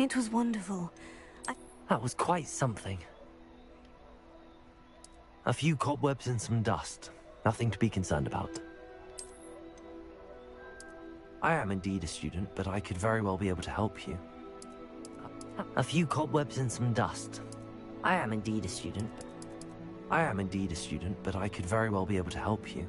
It was wonderful. That was quite something. A few cobwebs and some dust. Nothing to be concerned about. I am indeed a student, but I could very well be able to help you. A few cobwebs and some dust. I am indeed a student. I am indeed a student, but I could very well be able to help you.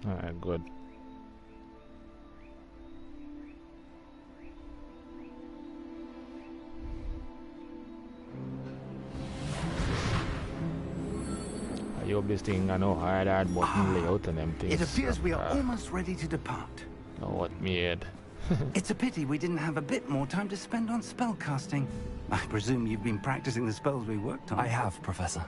Alright, good. I hope this thing I know hard button layout and them things. It appears we are almost ready to depart. Know what made? It's a pity we didn't have a bit more time to spend on spellcasting. I presume you've been practicing the spells we worked on. I have, Professor.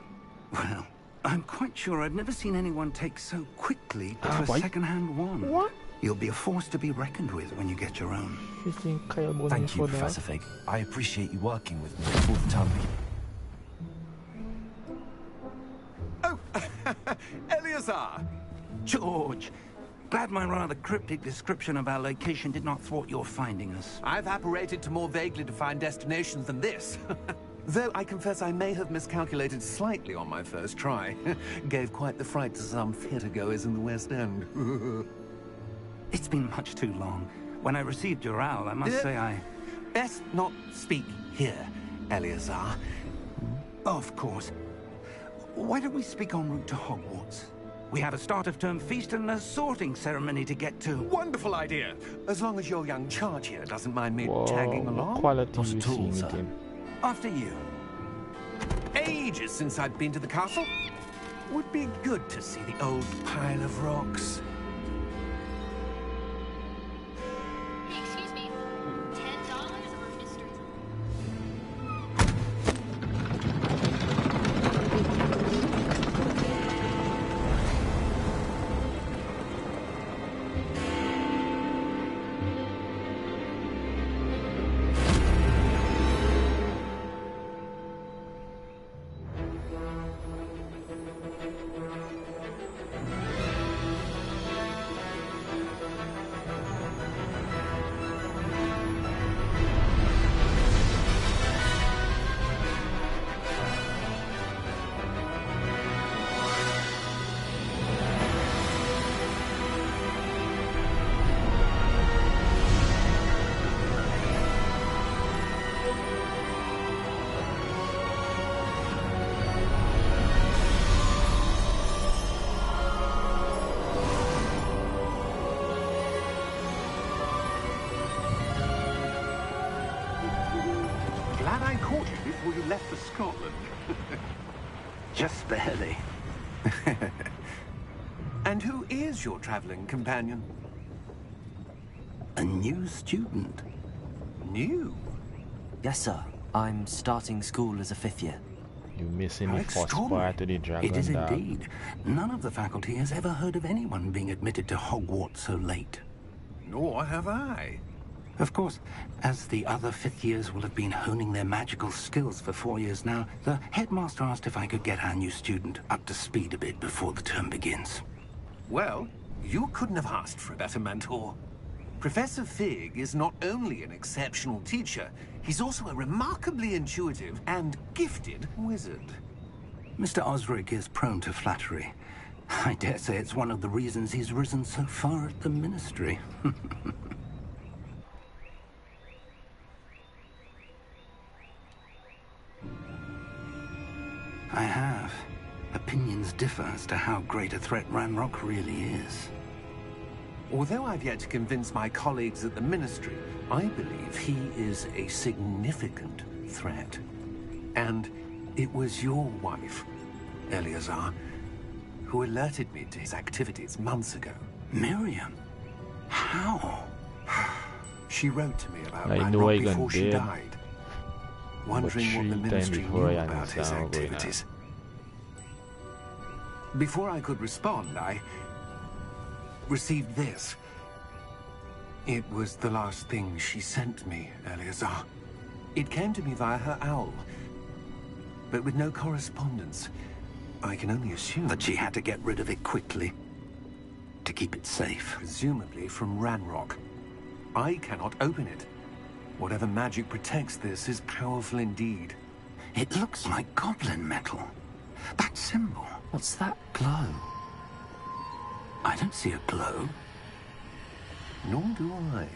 Well, I'm quite sure I've never seen anyone take so quickly to a second-hand wand. What? You'll be a force to be reckoned with when you get your own. Thank you, Professor Fig. I appreciate you working with me all the time. Oh, Eleazar! George! Glad my rather cryptic description of our location did not thwart your finding us. I've apparated to more vaguely defined destinations than this. Though I confess I may have miscalculated slightly on my first try. Gave quite the fright to some theatergoers in the West End. It's been much too long. When I received your owl, I must say I... Best not speak here, Eleazar. Of course. Why don't we speak en route to Hogwarts? We have a start-of-term feast and a sorting ceremony to get to. Wonderful idea. As long as your young charge here doesn't mind me tagging along. Quality Not at all, sir. After you. Ages since I've been to the castle. Would be good to see the old pile of rocks. Excuse me, $10 or mystery? Glad I caught you before you left for Scotland. Just barely. And who is your traveling companion? A new student. New? Yes, sir. I'm starting school as a 5th year. You missing the first Extraordinary. part of the dragon It is dog. indeed. None of the faculty has ever heard of anyone being admitted to Hogwarts so late. Nor have I. Of course, as the other 5th years will have been honing their magical skills for 4 years now, the headmaster asked if I could get our new student up to speed a bit before the term begins. Well, you couldn't have asked for a better mentor. Professor Fig is not only an exceptional teacher, he's also a remarkably intuitive and gifted wizard. Mr. Osric is prone to flattery. I dare say it's one of the reasons he's risen so far at the ministry. I have. Opinions differ as to how great a threat Ranrock really is. Although I've yet to convince my colleagues at the Ministry, I believe he is a significant threat. And it was your wife, Eleazar, who alerted me to his activities months ago. Miriam? How? She wrote to me about I know Ranrock I before she did. died, wondering what the Ministry knew about his activities. Before I could respond, I received this. It was the last thing she sent me, Eleazar. It came to me via her owl, but with no correspondence. I can only assume That she had to get rid of it quickly to keep it safe. presumably from Ranrock. I cannot open it. Whatever magic protects this is powerful indeed. It looks like goblin metal. That symbol. What's that glow? I don't see a glow. Nor do I.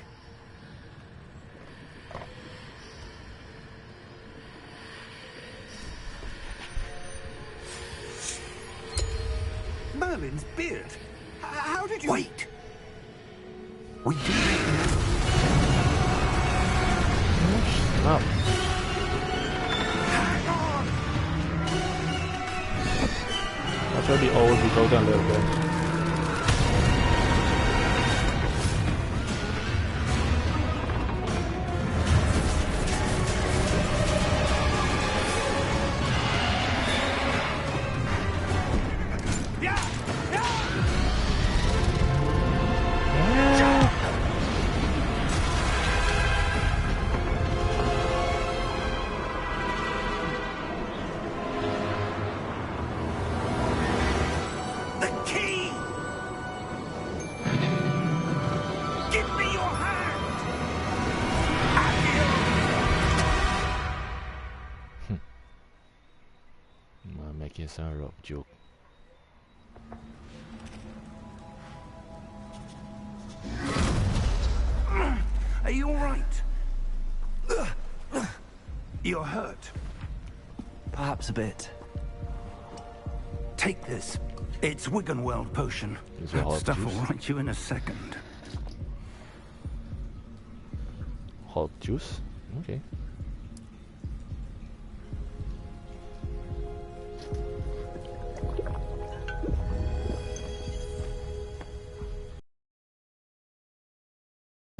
Merlin's beard? How did you... Wait! We do Oh, Hang on! that's where the old we go down a little bit. Yeah! The key! Give me your hand! I'm making some rough joke. Are you all right? You're hurt. Perhaps a bit. Take this. It's Wiggenweld potion. Is it That hot stuff juice? will right you in a second. Hot juice? Okay.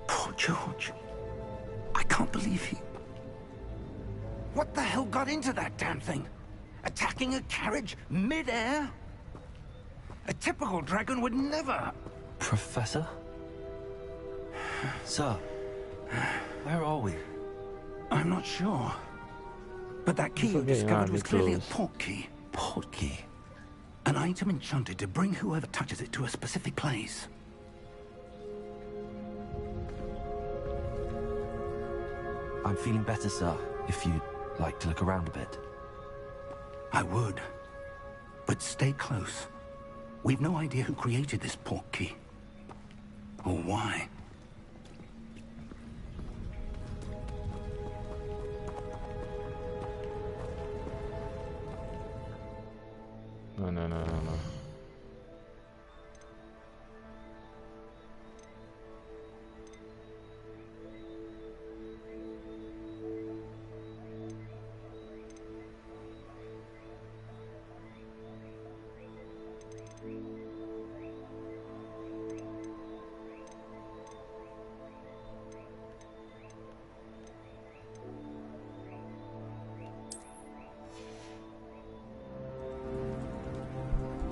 Poor George. I can't believe he... What the hell got into that damn thing? Attacking a carriage mid-air? A typical dragon would never... Professor? Sir, where are we? I'm not sure. But that key you forgetting discovered how was it clearly a goes. port key. Port key. An item enchanted to bring whoever touches it to a specific place. I'm feeling better, sir, if you'd like to look around a bit. I would. But stay close. We've no idea who created this port key. Or why. No.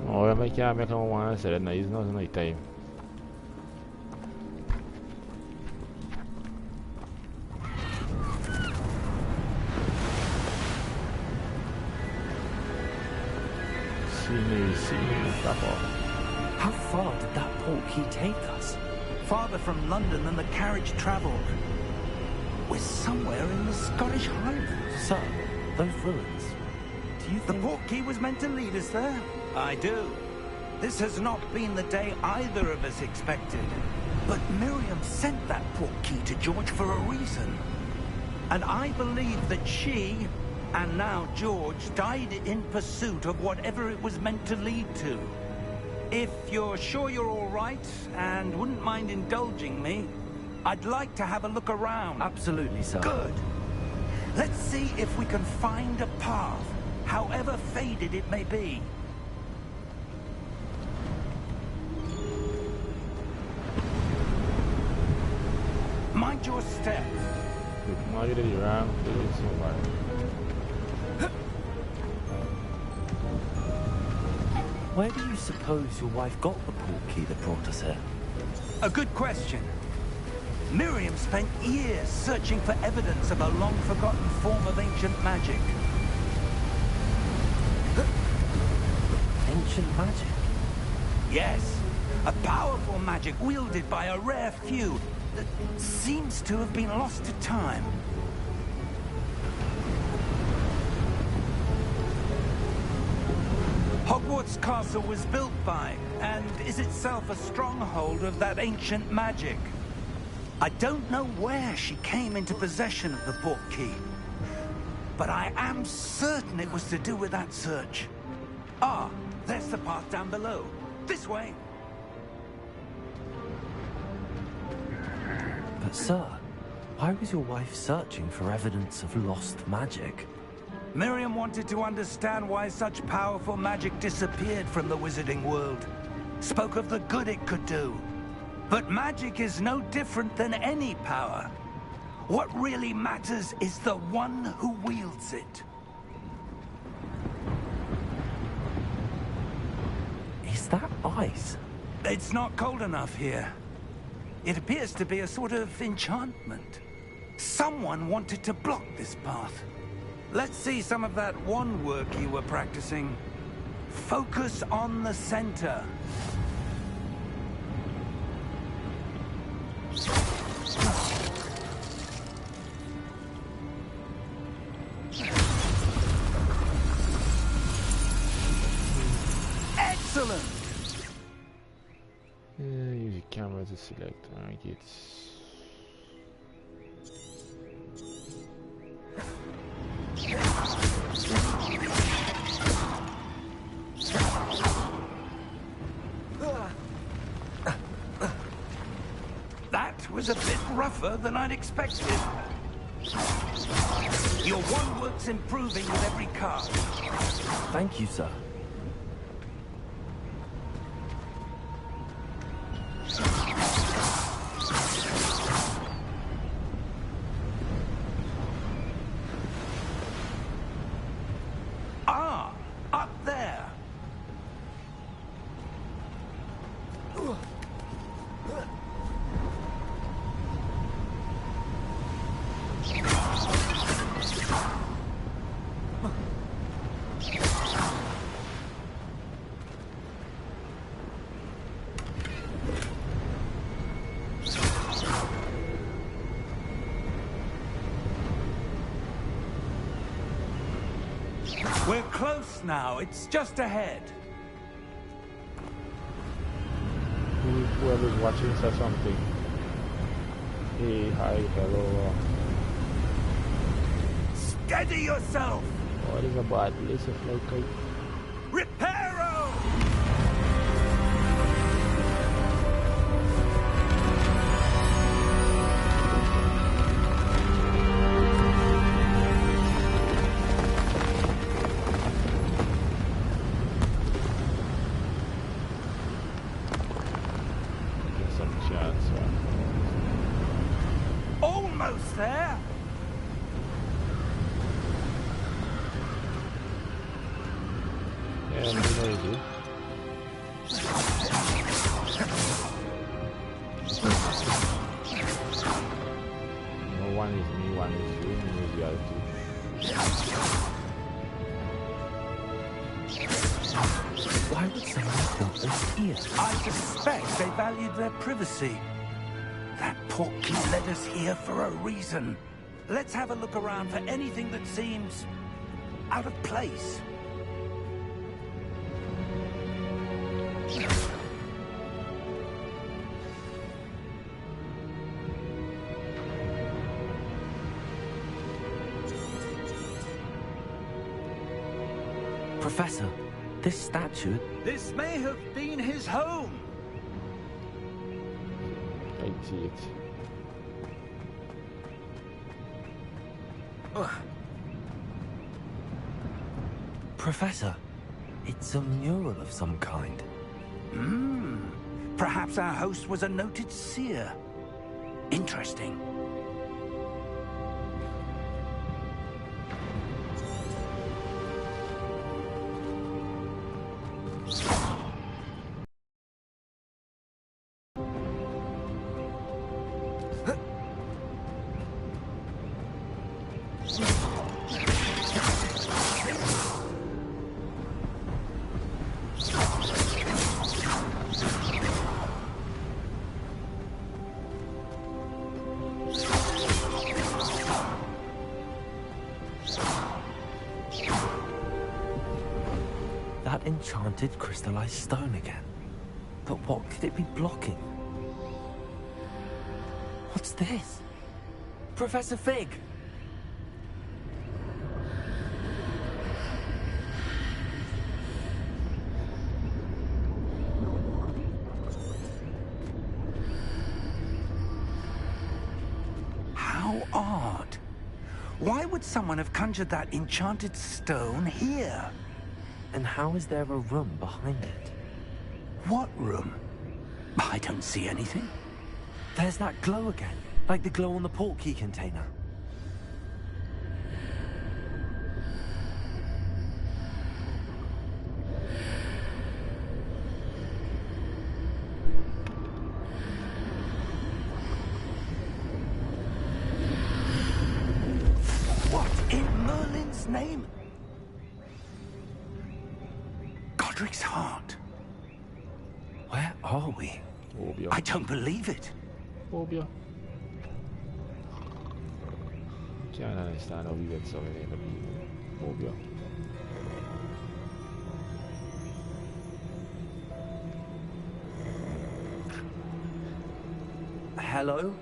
Ora vai chiamare come una sera, no, it's not night time. See me, stop off. How far did that port key take us? Farther from London than the carriage travelled. We're somewhere in the Scottish Highlands. Sir, those ruins. Do you The think... port key was meant to lead us there? I do. This has not been the day either of us expected. But Miriam sent that port key to George for a reason. And I believe that she, and now George, died in pursuit of whatever it was meant to lead to. If you're sure you're all right and wouldn't mind indulging me, I'd like to have a look around. Absolutely, sir. Good. Let's see if we can find a path, however faded it may be. Mind your step. Where do you suppose your wife got the portkey that brought us here? A good question. Miriam spent years searching for evidence of a long-forgotten form of ancient magic. Ancient magic? Yes, a powerful magic wielded by a rare few that seems to have been lost to time. Hogwarts Castle was built by, and is itself a stronghold of that ancient magic. I don't know where she came into possession of the portkey, but I am certain it was to do with that search. Ah, there's the path down below. This way. But sir, why was your wife searching for evidence of lost magic? Miriam wanted to understand why such powerful magic disappeared from the wizarding world. Spoke of the good it could do. But magic is no different than any power. What really matters is the one who wields it. Is that ice? It's not cold enough here. It appears to be a sort of enchantment. Someone wanted to block this path. Let's see some of that wand work you were practicing. Focus on the center. Excellent! Use the camera to select targets. That was a bit rougher than I'd expected. Your wand work's improving with every cast. Thank you, sir. Ah, up there. We're close now. It's just ahead. Whoever's watching says something. Hey, hi, hello. Steady yourself. What is about this? Like Reparo! Almost there. yeah, maybe. No, one is me, one is you, and is the other two. Why would someone have built this here? I suspect they valued their privacy. That portkey led us here for a reason. Let's have a look around for anything that seems out of place. Professor, This statue... This may have been his home. I see it. Professor, it's a mural of some kind. Perhaps our host was a noted seer. Interesting. That enchanted crystallized stone again. But what could it be blocking? What's this? Professor Fig! How odd. Why would someone have conjured that enchanted stone here? And how is there a room behind it? What room? I don't see anything. There's that glow again, like the glow on the portkey container. What in Merlin's name? Godric's heart. Where are we? Phobia. I don't believe it. Phobia. Can't understand how we get so many other people. Phobia. Hello?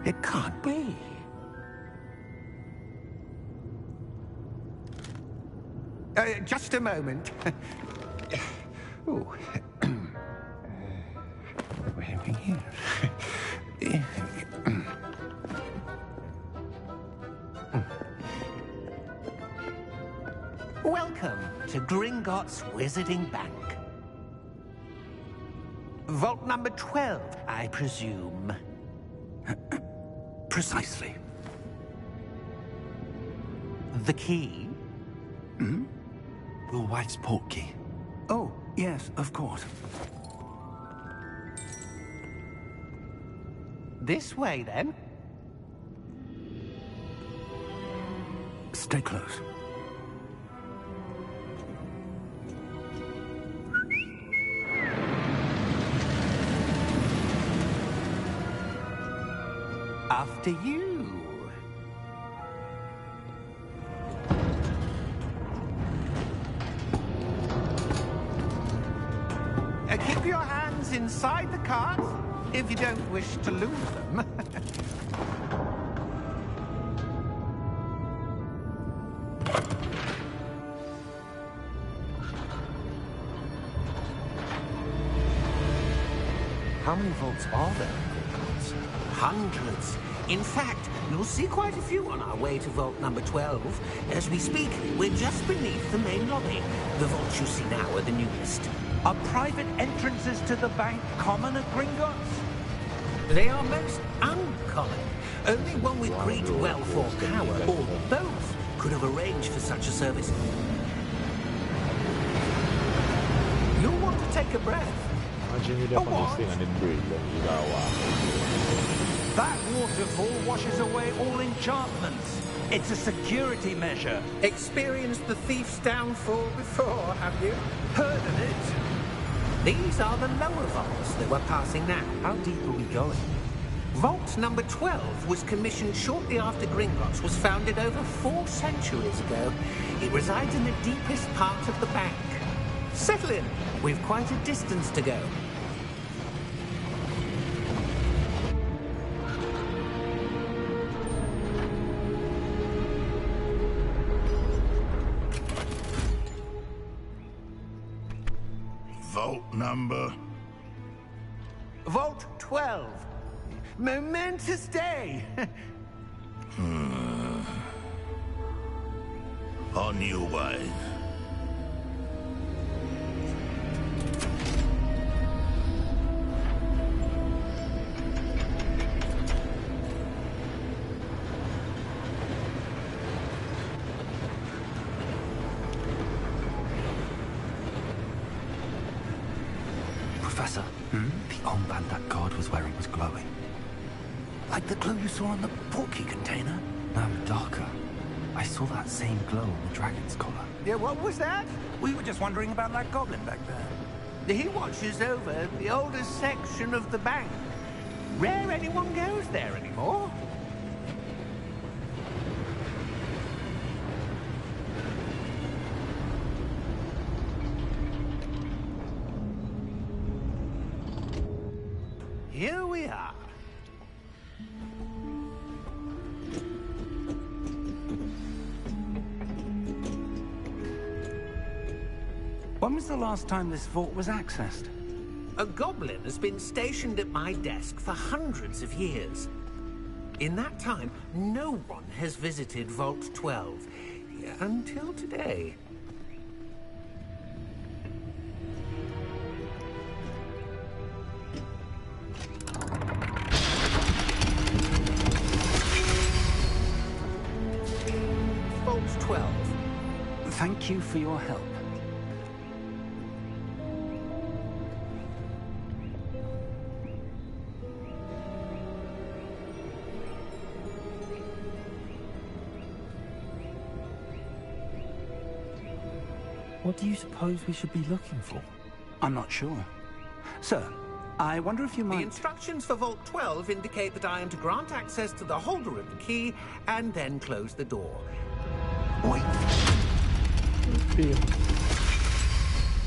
It can't be. Just a moment. Oh. Where are we here? Welcome to Gringotts Wizarding Bank. Vault number 12, I presume. Precisely. The key? Your wife's portkey. Oh, yes, of course. This way, then. Stay close. After you. Keep your hands inside the cart if you don't wish to lose them. How many vaults are there in Gringotts? Hundreds. In fact, you'll see quite a few on our way to vault number 12. As we speak, we're just beneath the main lobby. The vaults you see now are the newest. Are private entrances to the bank common at Gringotts? They are most uncommon. Only one with great wealth or power, or both, could have arranged for such a service. You'll want to take a breath. Imagine you up on this thing and it break, then you gotta walk. That waterfall washes away all enchantments. It's a security measure. Experienced the thief's downfall before, have you? Heard of it? These are the lower vaults that we're passing now. How deep are we going? Vault number 12 was commissioned shortly after Gringotts was founded over 4 centuries ago. It resides in the deepest part of the bank. Settle in. We've quite a distance to go. Vault number? Vault 12. Momentous day. On your way. Professor, the armband that guard was wearing was glowing. Like the glow you saw on the portkey container? No, darker. I saw that same glow on the dragon's collar. Yeah, what was that? We were just wondering about that goblin back there. He watches over the oldest section of the bank. Rare anyone goes there anymore. Here we are. When was the last time this vault was accessed? A goblin has been stationed at my desk for hundreds of years. In that time, no one has visited Vault 12. Until today. Vault 12. Thank you for your help. What do you suppose we should be looking for? I'm not sure. Sir, I wonder if you The might... instructions for Vault 12 indicate that I am to grant access to the holder of the key and then close the door. Wait.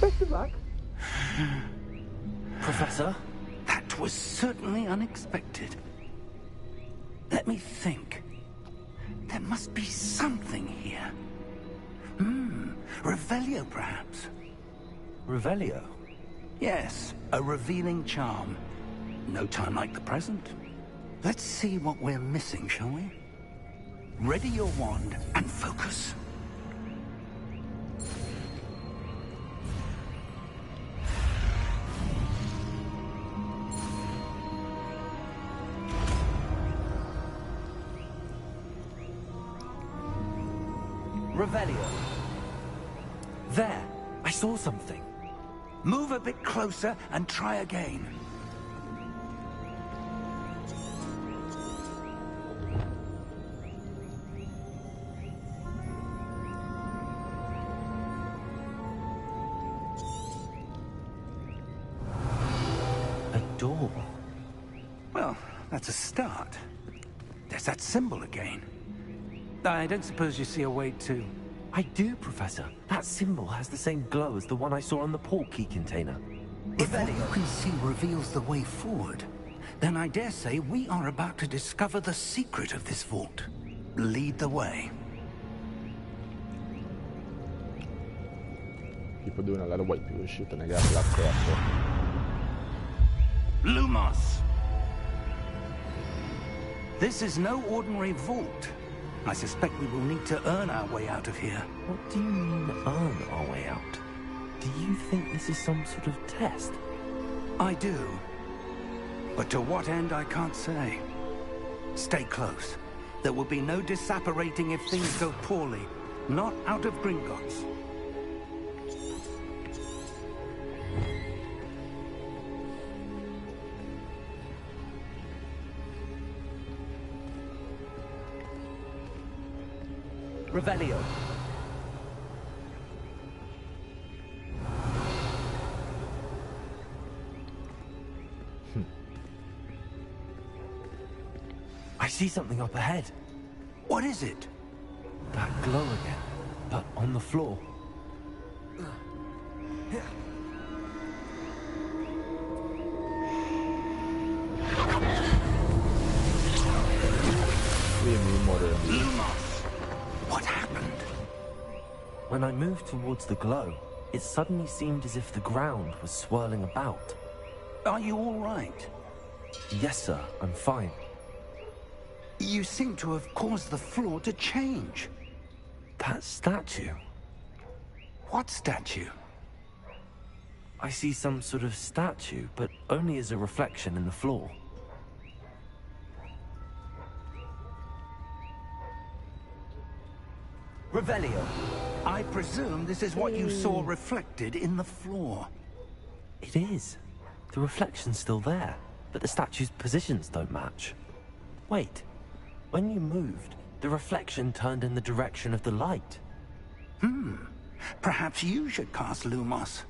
Best of luck. Professor? That was certainly unexpected. Let me think. There must be something here. Revelio, perhaps? Revelio? Yes, a revealing charm. No time like the present. Let's see what we're missing, shall we? Ready your wand and focus. Revelio. There! I saw something. Move a bit closer and try again. A door. Well, that's a start. There's that symbol again. I don't suppose you see a way to... I do, Professor. That symbol has the same glow as the one I saw on the portkey container. If what you can see reveals the way forward, then I dare say we are about to discover the secret of this vault. Lead the way. People doing a lot of white people shit and I got black crap. Lumos! This is no ordinary vault. I suspect we will need to earn our way out of here. What do you mean, earn our way out? Do you think this is some sort of test? I do. But to what end, I can't say. Stay close. There will be no disapparating if things go poorly. Not out of Gringotts. Revelio. see something up ahead. What is it? That glow again, but on the floor. Lumos! What happened? When I moved towards the glow, it suddenly seemed as if the ground was swirling about. Are you all right? Yes, sir, I'm fine. You seem to have caused the floor to change. That statue. What statue? I see some sort of statue, but only as a reflection in the floor. Revelio. I presume this is what you saw reflected in the floor. It is. The reflection's still there, but the statue's positions don't match. Wait. When you moved, the reflection turned in the direction of the light. Perhaps you should cast Lumos.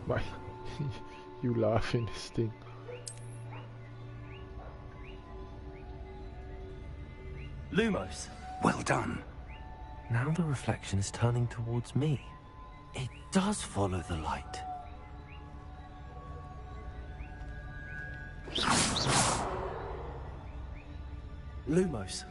Why? You laughing this thing. Lumos. Well done. Now the reflection is turning towards me. It does follow the light. Lumos.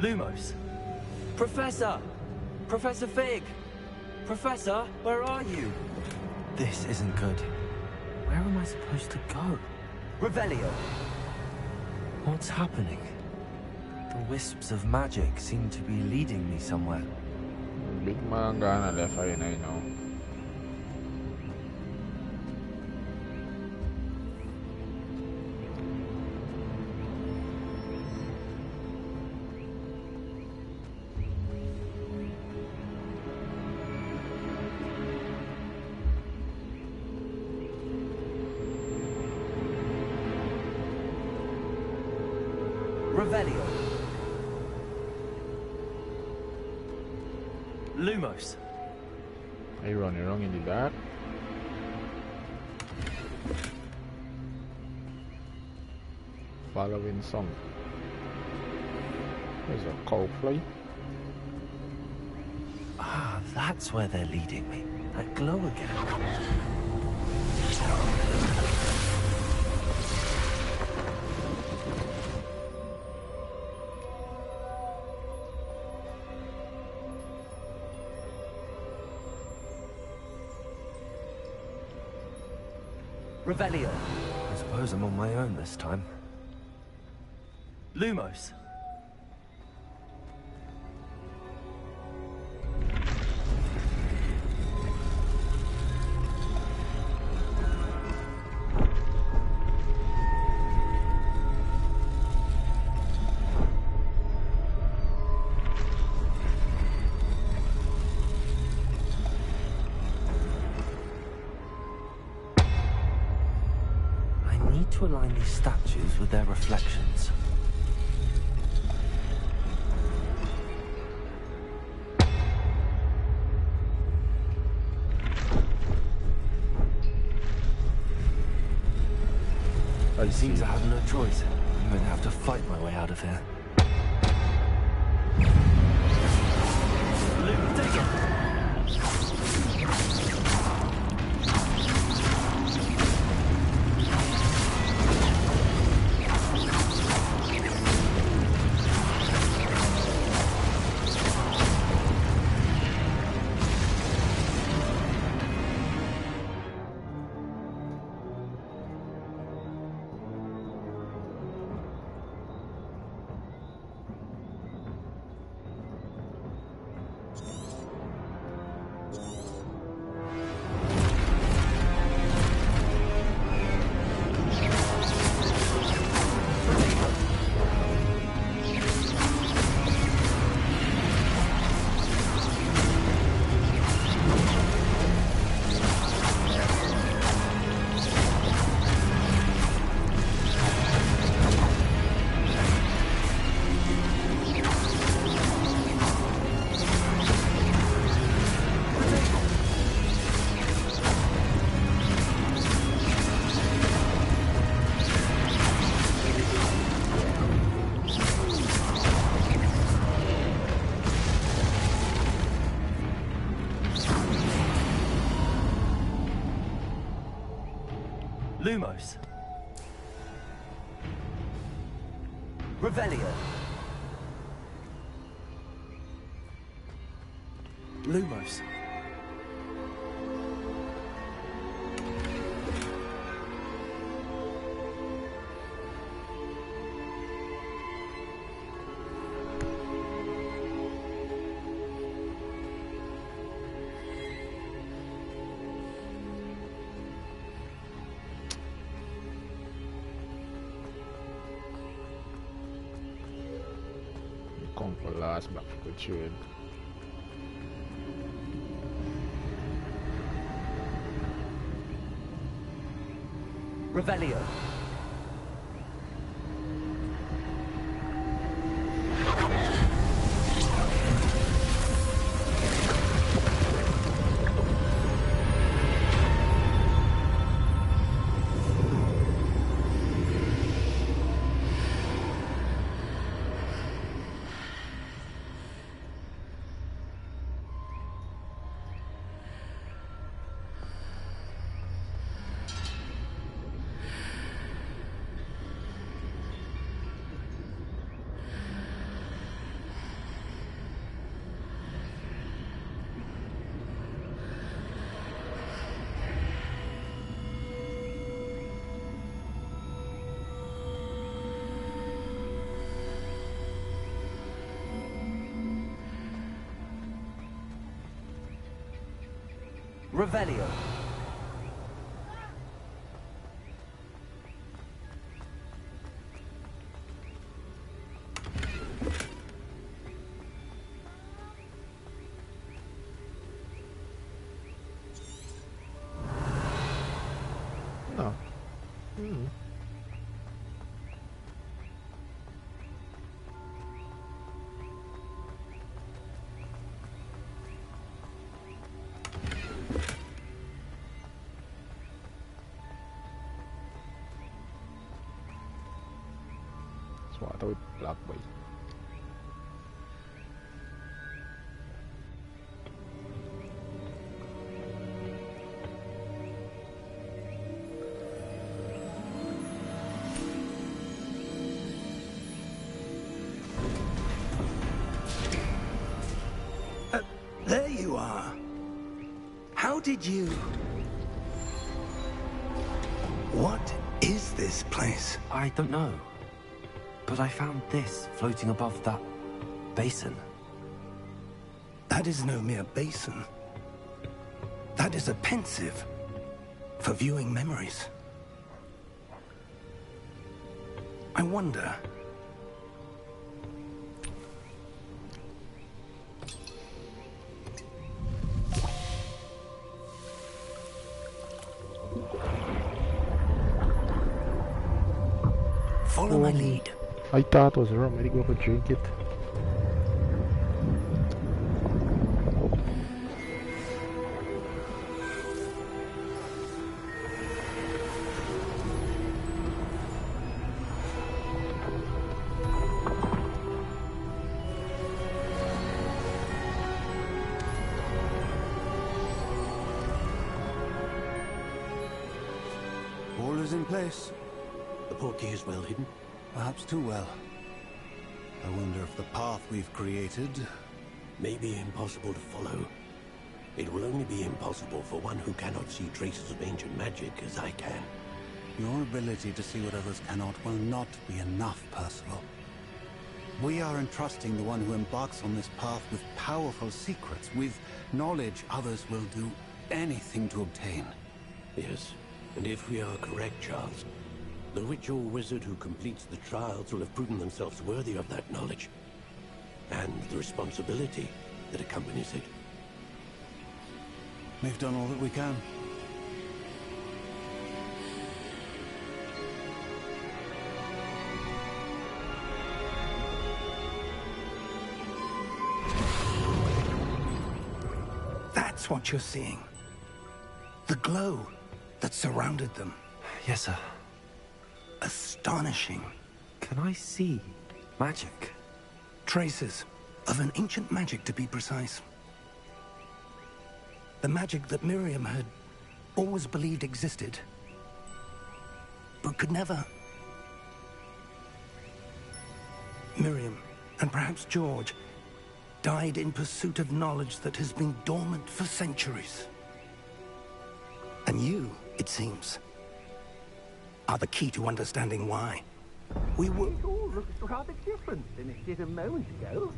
Lumos. Professor! Professor Fig! Professor, where are you? This isn't good. Where am I supposed to go? Revelio. What's happening? The wisps of magic seem to be leading me somewhere. Big man gonna left I know. Revelio. Lumos. Are you running wrong in the dark? Following song. There's a cow fly. Ah, that's where they're leading me. That glow again. Revelio. I suppose I'm on my own this time. Lumos. To align these statues with their reflections. It seems I have no choice. I'm going to have to fight my way out of here. Luke, take it! Lumos. Revelio. Lumos. Come for last back for trade. Revelio. Revelio. No. Mm. What with black boy. are. How did you... What is this place? I don't know. But I found this floating above that basin. That is no mere basin. That is a pensive for viewing memories. I wonder... Follow my lead. I thought it was rum. I go could drink it. All is in place. The portkey is well hidden. Perhaps too well. I wonder if the path we've created may be impossible to follow. It will only be impossible for one who cannot see traces of ancient magic as I can. Your ability to see what others cannot will not be enough, Percival. We are entrusting the one who embarks on this path with powerful secrets, with knowledge others will do anything to obtain. Yes, and if we are correct, Charles, the witch or wizard who completes the trials will have proven themselves worthy of that knowledge, and the responsibility that accompanies it. We've done all that we can. That's what you're seeing. The glow that surrounded them. Yes, sir. Astonishing. Can I see magic? Traces of an ancient magic, to be precise. The magic that Miriam had always believed existed, but could never. Miriam, and perhaps George, died in pursuit of knowledge that has been dormant for centuries. And you, it seems, are the key to understanding why. We were... It all looks rather different than it did a moment ago.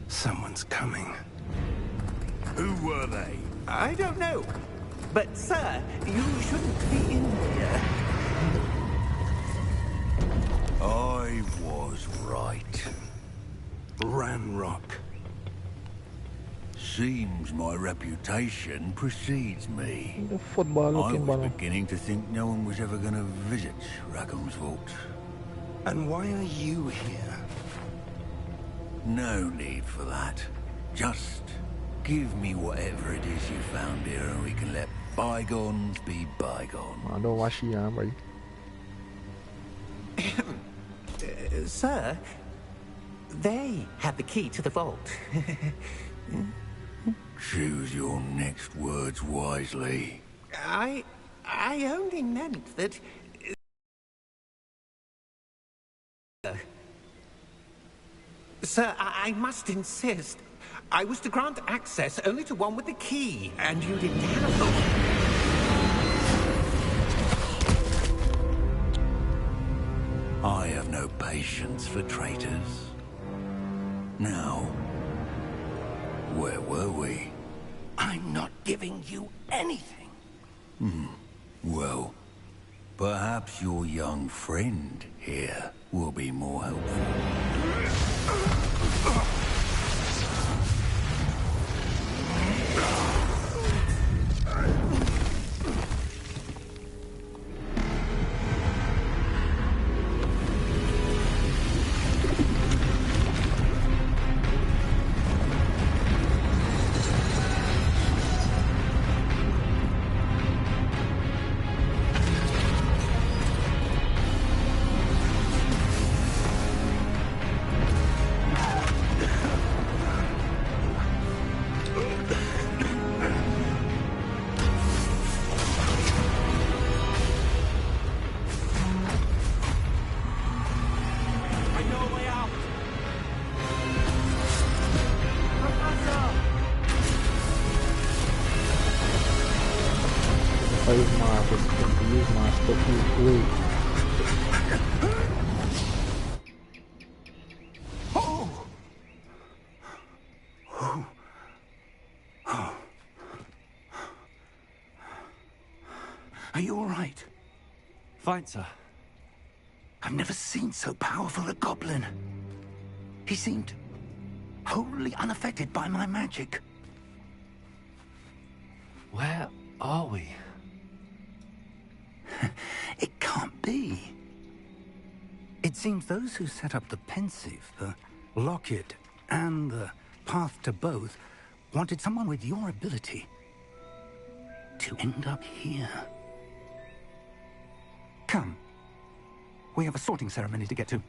Someone's coming. Who were they? I don't know. But, sir, you shouldn't be in here. I was right. Ranrock. Seems my reputation precedes me. The football I looking was ball. beginning to think no one was ever going to visit Rackham's Vault. And why are you here? No need for that. Just give me whatever it is you found here and we can let bygones be bygones. I don't wash your arm, right? Sir, they have the key to the vault. Choose your next words wisely. I only meant that... Sir, I must insist. I was to grant access only to one with the key, and you didn't have them. I have no patience for traitors. Now, where were we? I'm not giving you anything. Well, perhaps your young friend here will be more helpful. But he's great. Oh! Oh! Oh! Are you all right? Fine, sir. I've never seen so powerful a goblin. He seemed wholly unaffected by my magic. Where are we? It can't be. It seems those who set up the pensive, the locket, and the path to both wanted someone with your ability to end up here. Come. We have a sorting ceremony to get to.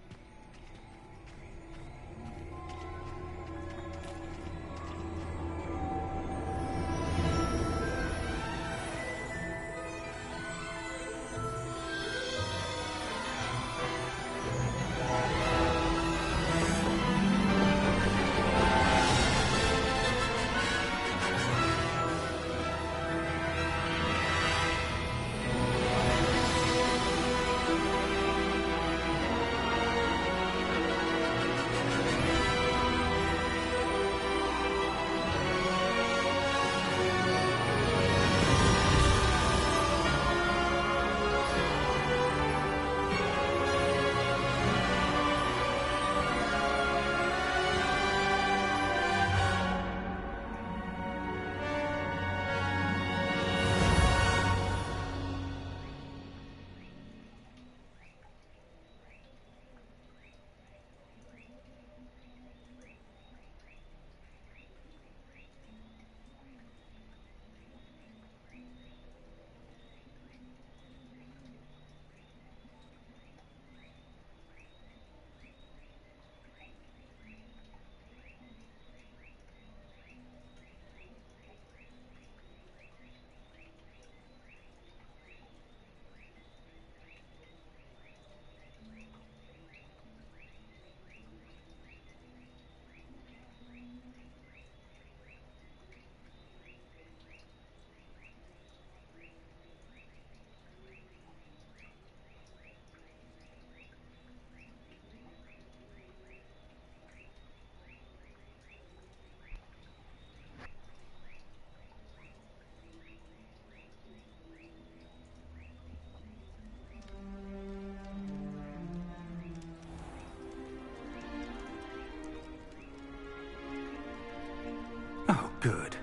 Good.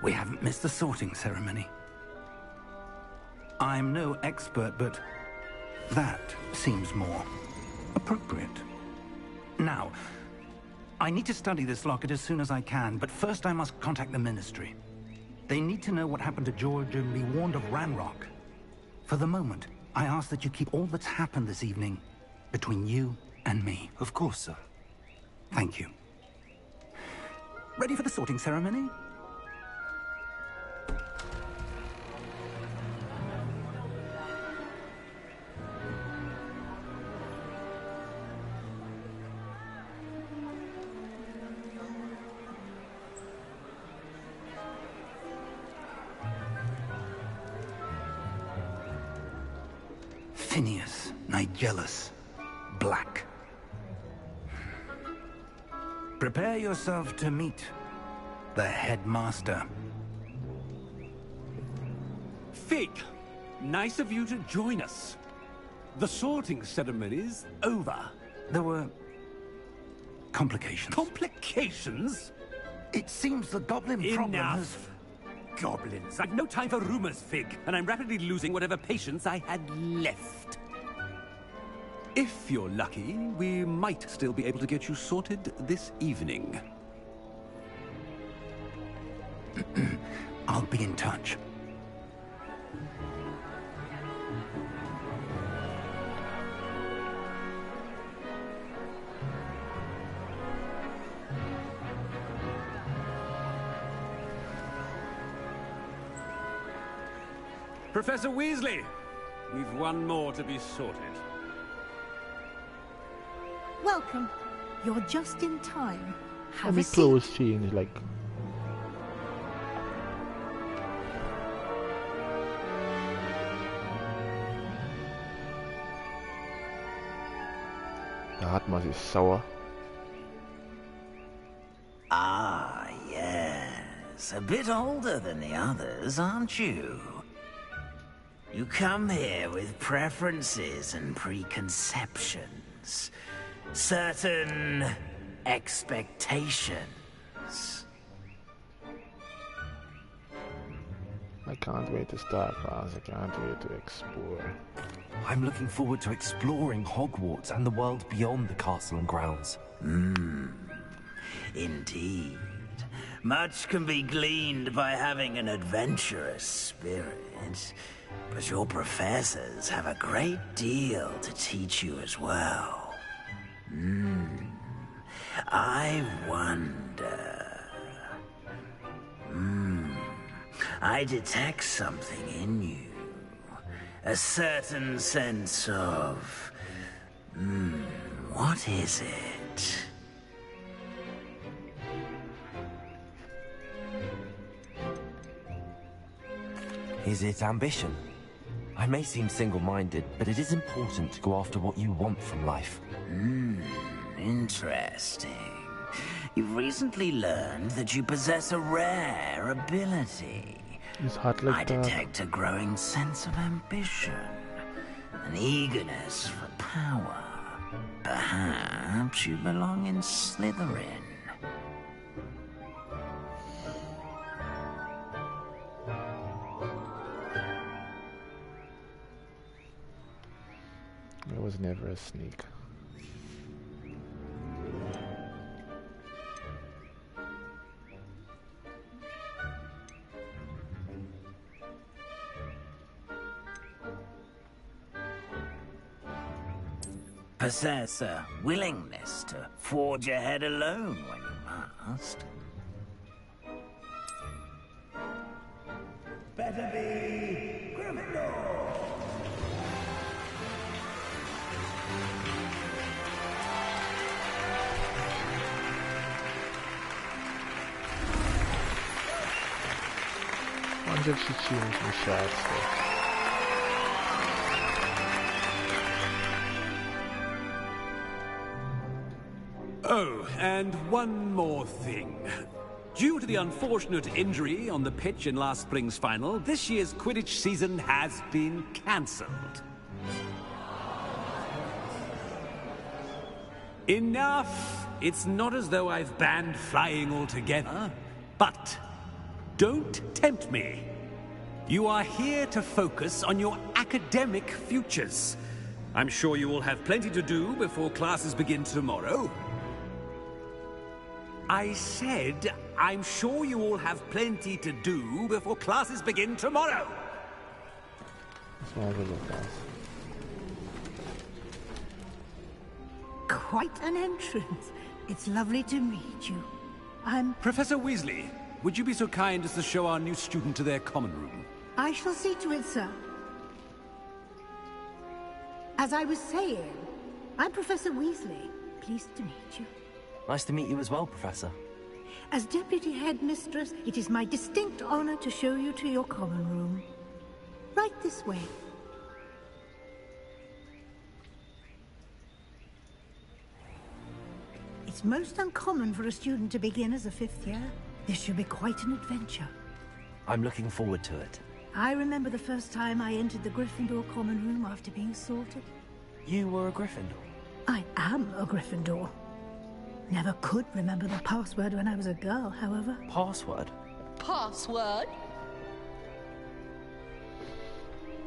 We haven't missed the sorting ceremony. I'm no expert, but that seems more appropriate. Now, I need to study this locket as soon as I can, but first I must contact the Ministry. They need to know what happened to George and be warned of Ranrock. For the moment, I ask that you keep all that's happened this evening between you and me. Of course, sir. Thank you. Ready for the sorting ceremony? Phineas, Nigellus, Black. Prepare yourself to meet the headmaster. Fig, nice of you to join us. The sorting ceremony's over. There were complications. Complications? It seems the goblin problem has... Enough! Goblins. I've no time for rumors, Fig, and I'm rapidly losing whatever patience I had left. If you're lucky, we might still be able to get you sorted this evening. I'll be in touch. Professor Weasley, we've one more to be sorted. Welcome. You're just in time. Have Any a seat. clothes change, like. Atmos is sour. Ah, yes. A bit older than the others, aren't you? You come here with preferences and preconceptions. Certain expectations. I can't wait to start class. I can't wait to explore. I'm looking forward to exploring Hogwarts and the world beyond the castle and grounds. Indeed. Much can be gleaned by having an adventurous spirit, but your professors have a great deal to teach you as well. I wonder... I detect something in you. A certain sense of... what is it? Is it ambition? I may seem single-minded, but it is important to go after what you want from life. Interesting. You've recently learned that you possess a rare ability. It's hot like I that. detect a growing sense of ambition, an eagerness for power. Perhaps you belong in Slytherin. I was never a sneak. Possess a willingness to forge ahead alone when you must. Better be Gryffindor! I wonder if she changed the shots. Oh, and one more thing. Due to the unfortunate injury on the pitch in last spring's final, this year's Quidditch season has been cancelled. Enough! It's not as though I've banned flying altogether. But don't tempt me. You are here to focus on your academic futures. I'm sure you will have plenty to do before classes begin tomorrow. I said, I'm sure you all have plenty to do before classes begin tomorrow. That's why I was like that. Quite an entrance. It's lovely to meet you. I'm... Professor Weasley, would you be so kind as to show our new student to their common room? I shall see to it, sir. As I was saying, I'm Professor Weasley. Pleased to meet you. Nice to meet you as well, Professor. As Deputy Headmistress, it is my distinct honor to show you to your common room. Right this way. It's most uncommon for a student to begin as a fifth year. This should be quite an adventure. I'm looking forward to it. I remember the first time I entered the Gryffindor common room after being sorted. You were a Gryffindor? I am a Gryffindor. Never could remember the password when I was a girl, however. Password? Password?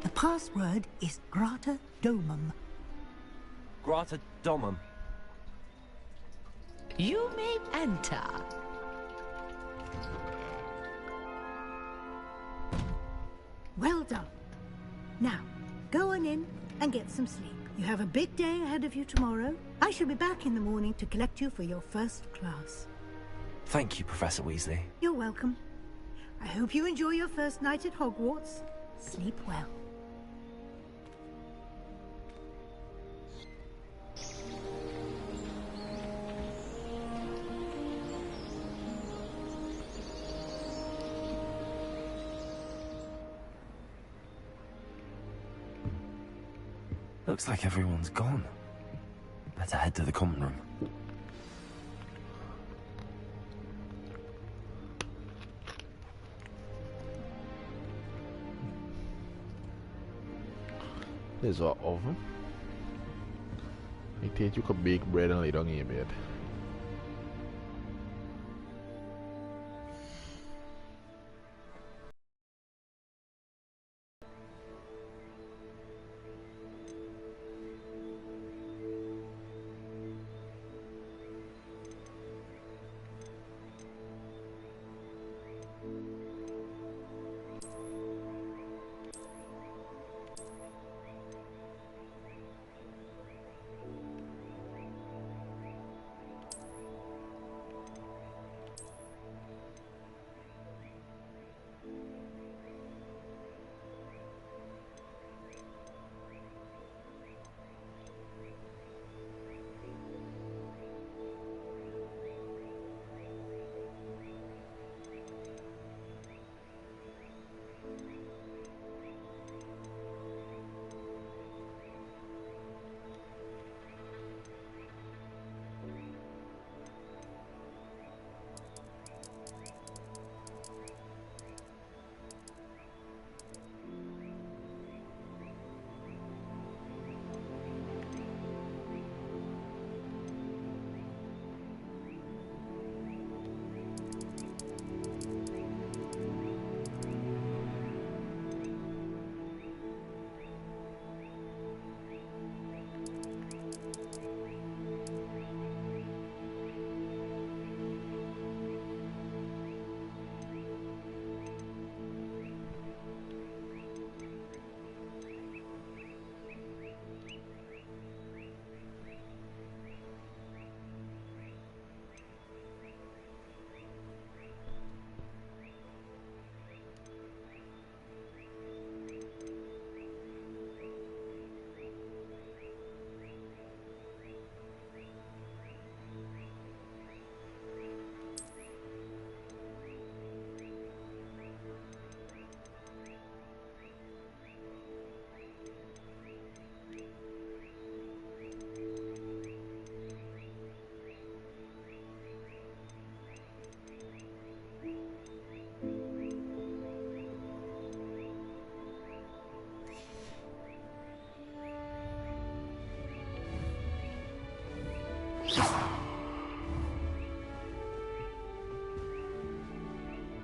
The password is Grata Domum. Grata Domum. You may enter. Well done. Now, go on in and get some sleep. You have a big day ahead of you tomorrow. I shall be back in the morning to collect you for your first class. Thank you, Professor Weasley. You're welcome. I hope you enjoy your first night at Hogwarts. Sleep well. Looks like everyone's gone. Better head to the common room. There's our oven. I think you could bake bread and lay down in your bed.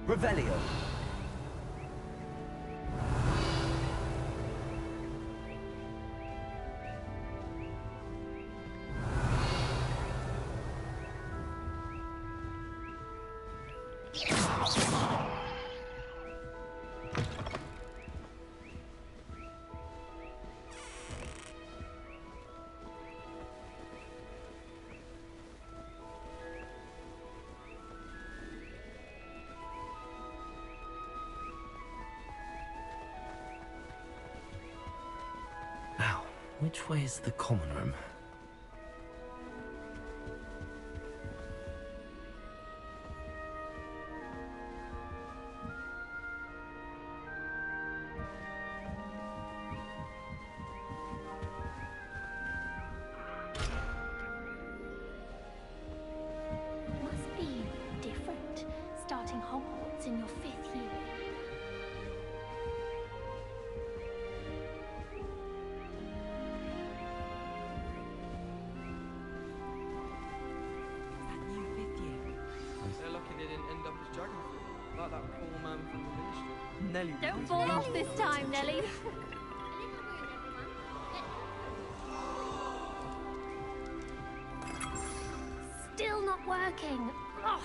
Revelio. Now, which way is the common room? Must be different, starting Hogwarts in your 5th year. They're lucky they didn't end up as dragon fruit, like that poor man from the ministry. Nelly. Don't fall off this time, Nelly. Still not working. Ugh.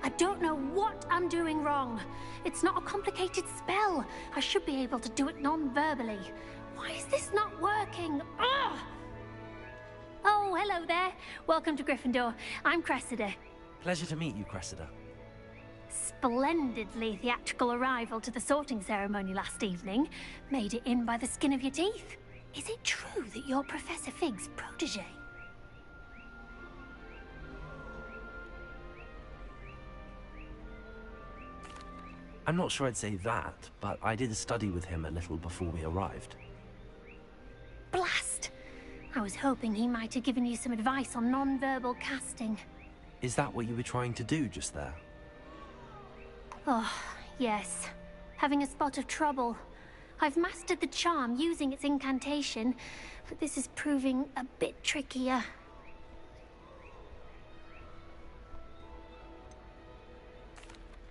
I don't know what I'm doing wrong. It's not a complicated spell. I should be able to do it non-verbally. Why is this not working? Ugh! Oh, hello there. Welcome to Gryffindor. I'm Cressida. Pleasure to meet you, Cressida. Splendidly theatrical arrival to the sorting ceremony last evening. Made it in by the skin of your teeth. Is it true that you're Professor Fig's protege? I'm not sure I'd say that, but I did study with him a little before we arrived. Blast! I was hoping he might have given you some advice on non-verbal casting. Is that what you were trying to do just there? Oh, yes. Having a spot of trouble. I've mastered the charm using its incantation, but this is proving a bit trickier.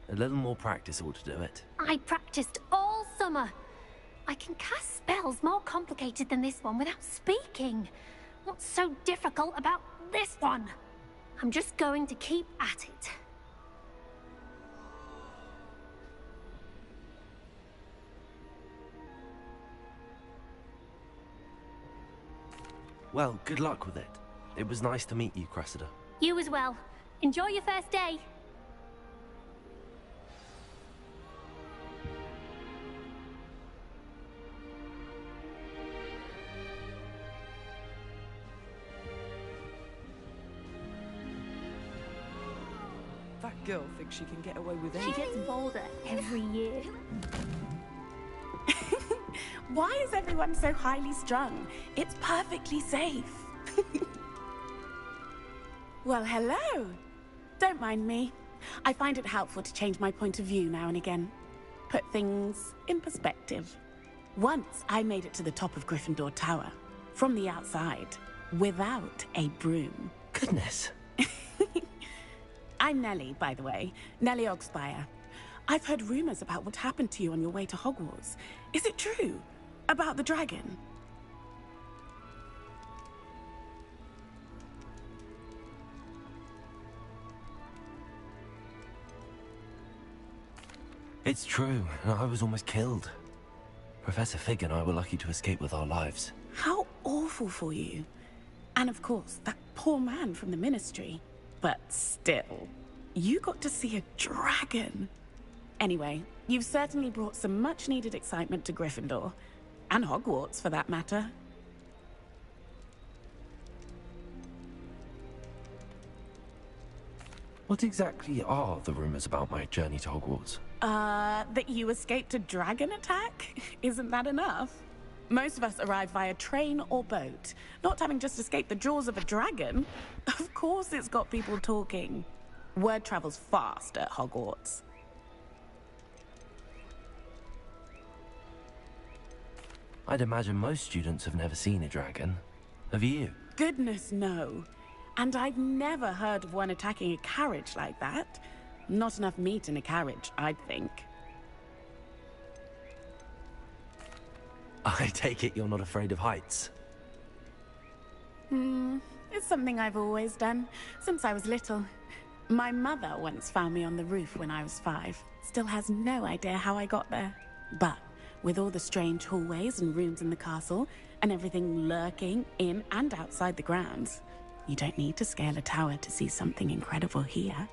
A little more practice ought to do it. I practiced all summer. I can cast spells more complicated than this one without speaking. What's so difficult about this one? I'm just going to keep at it. Well, good luck with it. It was nice to meet you, Cressida. You as well. Enjoy your first day. That girl thinks she can get away with She anything. gets bolder every year. Why is everyone so highly strung? It's perfectly safe. Well, hello. Don't mind me. I find it helpful to change my point of view now and again. Put things in perspective. Once I made it to the top of Gryffindor Tower, from the outside, without a broom. Goodness. I'm Nellie, by the way. Nellie Ogspire. I've heard rumors about what happened to you on your way to Hogwarts. Is it true? About the dragon? It's true, and I was almost killed. Professor Fig and I were lucky to escape with our lives. How awful for you. And of course, that poor man from the Ministry. But still, you got to see a dragon. Anyway, you've certainly brought some much-needed excitement to Gryffindor. And Hogwarts, for that matter. What exactly are the rumors about my journey to Hogwarts? That you escaped a dragon attack? Isn't that enough? Most of us arrive via train or boat, not having just escaped the jaws of a dragon. Of course it's got people talking. Word travels fast at Hogwarts. I'd imagine most students have never seen a dragon. Have you? Goodness, no. And I've never heard of one attacking a carriage like that. Not enough meat in a carriage, I'd think. I take it you're not afraid of heights. It's something I've always done, since I was little. My mother once found me on the roof when I was 5. Still has no idea how I got there. But with all the strange hallways and rooms in the castle, and everything lurking in and outside the grounds, you don't need to scale a tower to see something incredible here.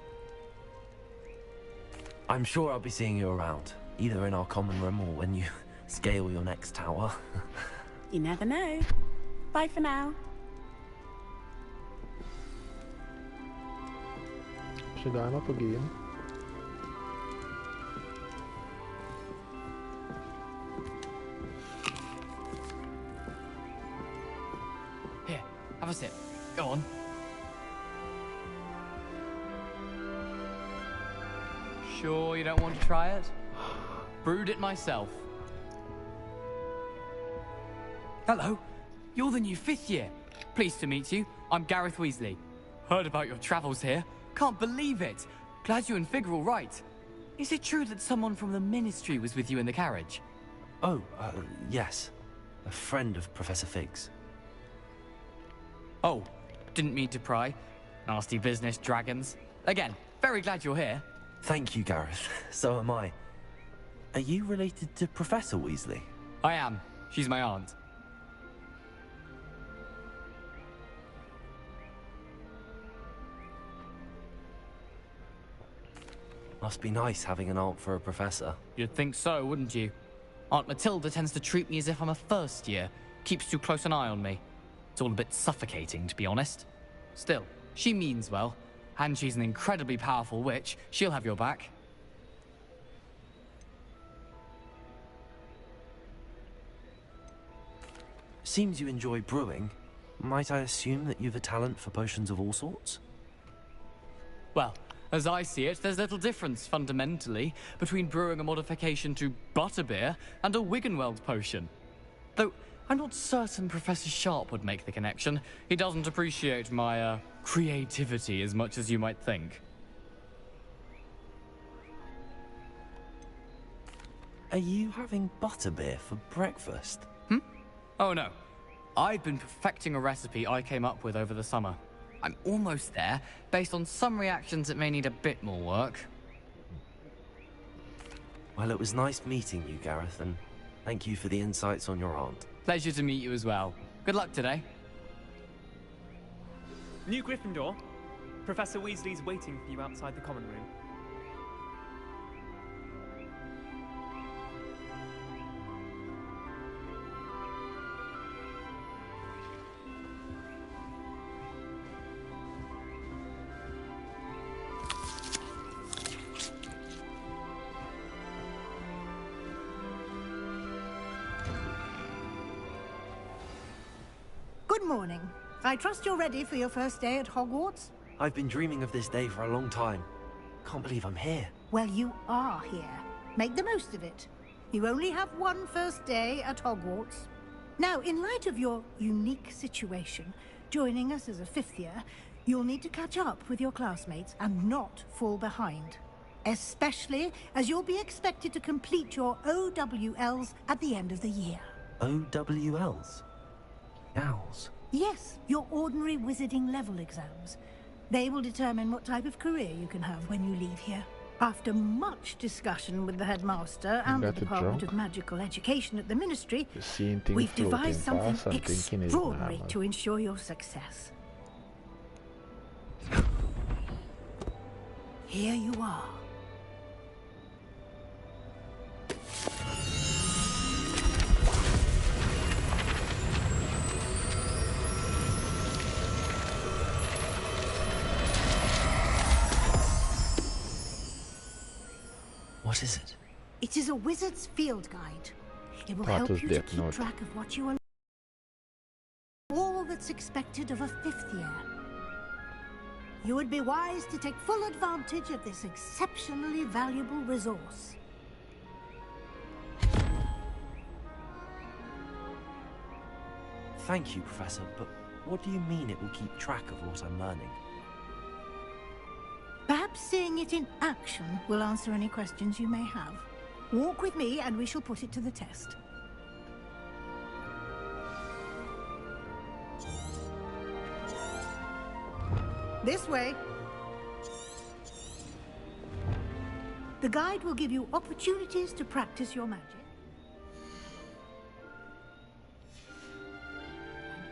I'm sure I'll be seeing you around, either in our common room or when you scale your next tower. You never know. Bye for now. Chegaram up again. Here, have a sip. Go on. Sure you don't want to try it? Brewed it myself. Hello, you're the new 5th year. Pleased to meet you. I'm Gareth Weasley. Heard about your travels here. Can't believe it. Glad you and Fig are all right. Is it true that someone from the Ministry was with you in the carriage? Oh, yes. A friend of Professor Fig's. Oh, didn't mean to pry. Nasty business, dragons. Again, very glad you're here. Thank you, Gareth. So am I. Are you related to Professor Weasley? I am. She's my aunt. Must be nice having an aunt for a professor. You'd think so, wouldn't you? Aunt Matilda tends to treat me as if I'm a first year. keeps too close an eye on me. It's all a bit suffocating, to be honest. Still, she means well, and she's an incredibly powerful witch. She'll have your back. Seems you enjoy brewing. Might I assume that you've a talent for potions of all sorts? Well, as I see it, there's little difference, fundamentally, between brewing a modification to butterbeer and a Wiggenweld potion. Though, I'm not certain Professor Sharp would make the connection. He doesn't appreciate my, creativity as much as you might think. Are you having butterbeer for breakfast? Oh no. I've been perfecting a recipe I came up with over the summer. I'm almost there. Based on some reactions, it may need a bit more work. Well, it was nice meeting you, Gareth, and thank you for the insights on your aunt. Pleasure to meet you as well. Good luck today. New Gryffindor. Professor Weasley's waiting for you outside the common room. Good morning. I trust you're ready for your first day at Hogwarts? I've been dreaming of this day for a long time. Can't believe I'm here. Well, you are here. Make the most of it. You only have one first day at Hogwarts. Now, in light of your unique situation, joining us as a fifth year, you'll need to catch up with your classmates and not fall behind. Especially as you'll be expected to complete your OWLs at the end of the year. OWLs? Owls? Yes, your ordinary wizarding level exams. They will determine what type of career you can have when you leave here. After much discussion with the headmaster and the Department of Magical Education at the Ministry, we've devised something extraordinary to ensure your success. Here you are. What is it? It is a wizard's field guide. It will help you to keep track of what you are... all that's expected of a fifth year. You would be wise to take full advantage of this exceptionally valuable resource. Thank you, Professor, but what do you mean it will keep track of what I'm learning? Perhaps seeing it in action will answer any questions you may have. Walk with me and we shall put it to the test. This way. The guide will give you opportunities to practice your magic.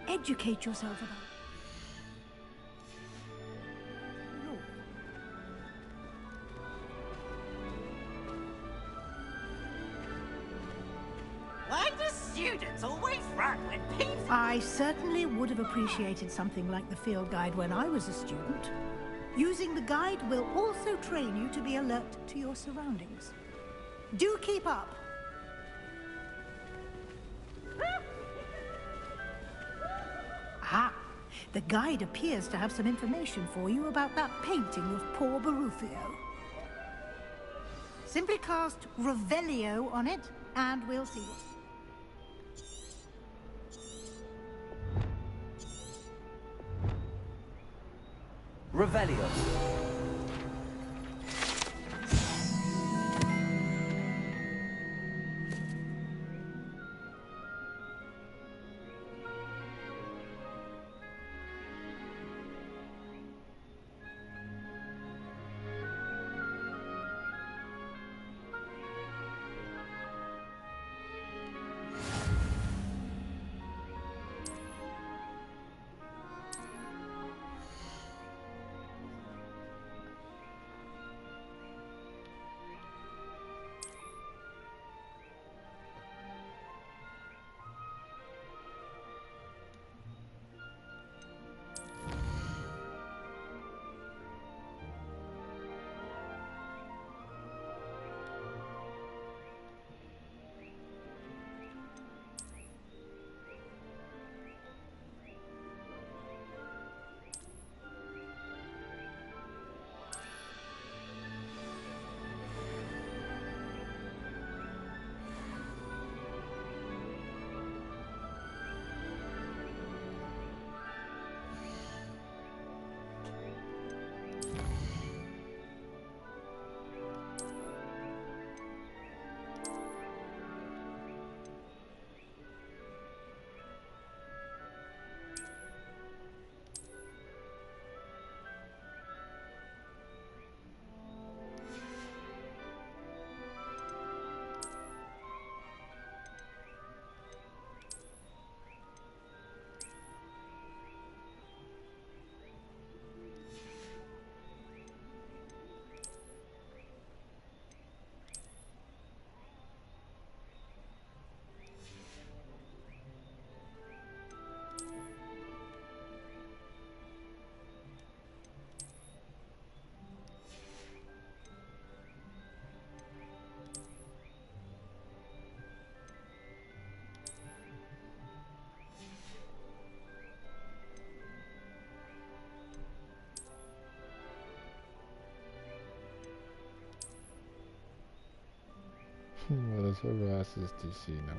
And educate yourself about Why do students always run when people... I certainly would have appreciated something like the field guide when I was a student. Using the guide will also train you to be alert to your surroundings. Do keep up. Ah, the guide appears to have some information for you about that painting of poor Barufio. Simply cast Revelio on it, and we'll see what... Revelio. That's so racist to see now.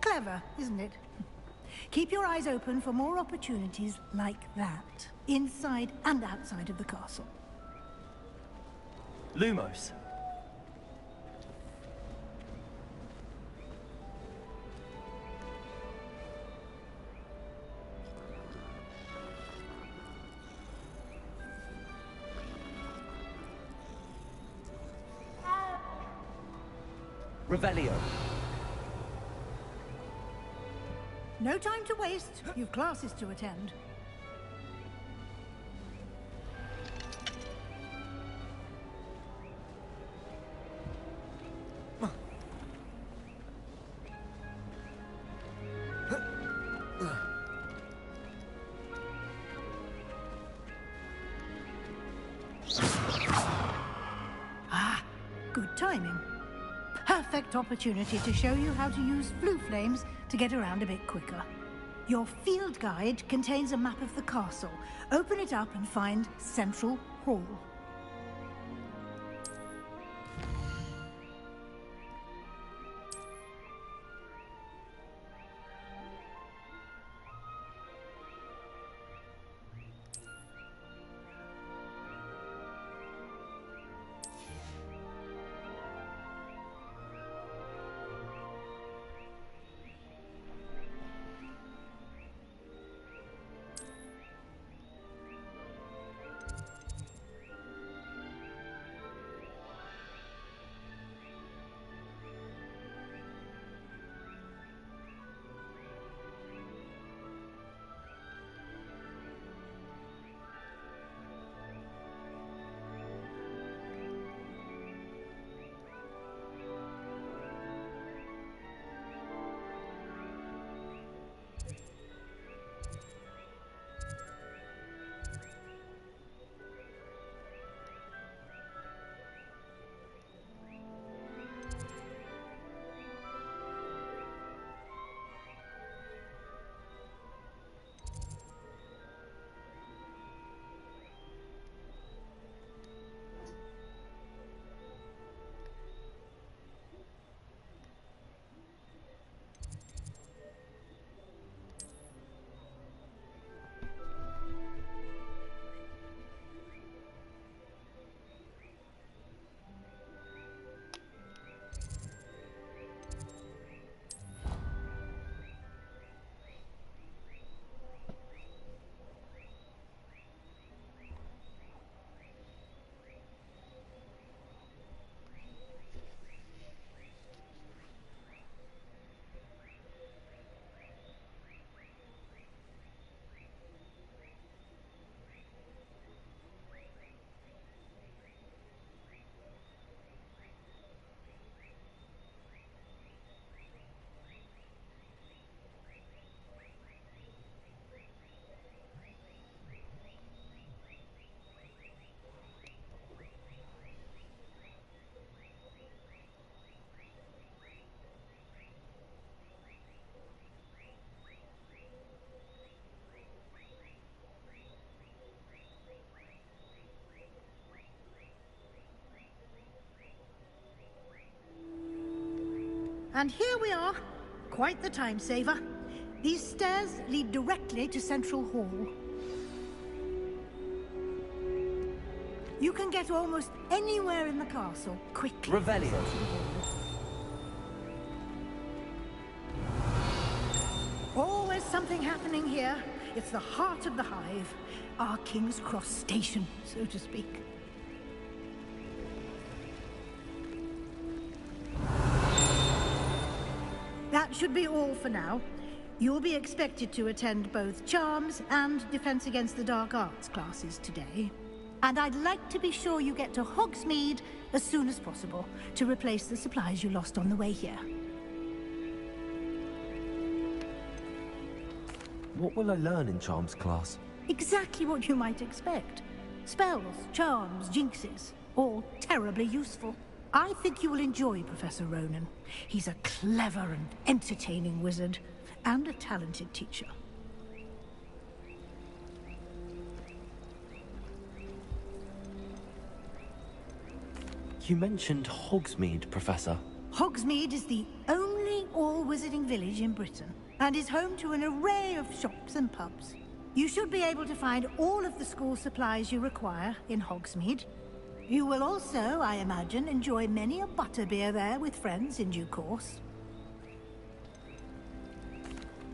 Clever, isn't it? Keep your eyes open for more opportunities like that, inside and outside of the castle. Lumos. Revelio. No time to waste. You've classes to attend. Ah, good timing. Perfect opportunity to show you how to use flue flames to get around a bit quicker. Your field guide contains a map of the castle. Open it up and find Central Hall. And here we are. Quite the time saver. These stairs lead directly to Central Hall. You can get almost anywhere in the castle quickly. Revelio. Always something happening here. It's the heart of the hive. Our King's Cross station, so to speak. That should be all for now. You'll be expected to attend both Charms and Defense Against the Dark Arts classes today. And I'd like to be sure you get to Hogsmeade as soon as possible to replace the supplies you lost on the way here. What will I learn in Charms class? Exactly what you might expect. Spells, charms, jinxes, all terribly useful. I think you will enjoy Professor Ronan. He's a clever and entertaining wizard, and a talented teacher. You mentioned Hogsmeade, Professor. Hogsmeade is the only all-wizarding village in Britain, and is home to an array of shops and pubs. You should be able to find all of the school supplies you require in Hogsmeade. You will also, I imagine, enjoy many a butterbeer there with friends in due course.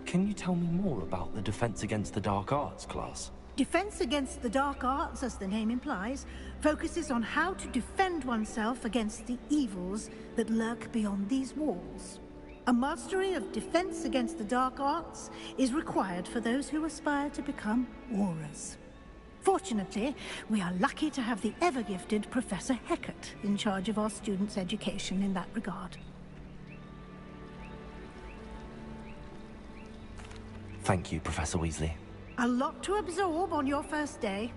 Can you tell me more about the Defense Against the Dark Arts class? Defense Against the Dark Arts, as the name implies, focuses on how to defend oneself against the evils that lurk beyond these walls. A mastery of Defense Against the Dark Arts is required for those who aspire to become Aurors. Fortunately, we are lucky to have the ever-gifted Professor Hecat in charge of our students' education in that regard. Thank you, Professor Weasley. A lot to absorb on your first day,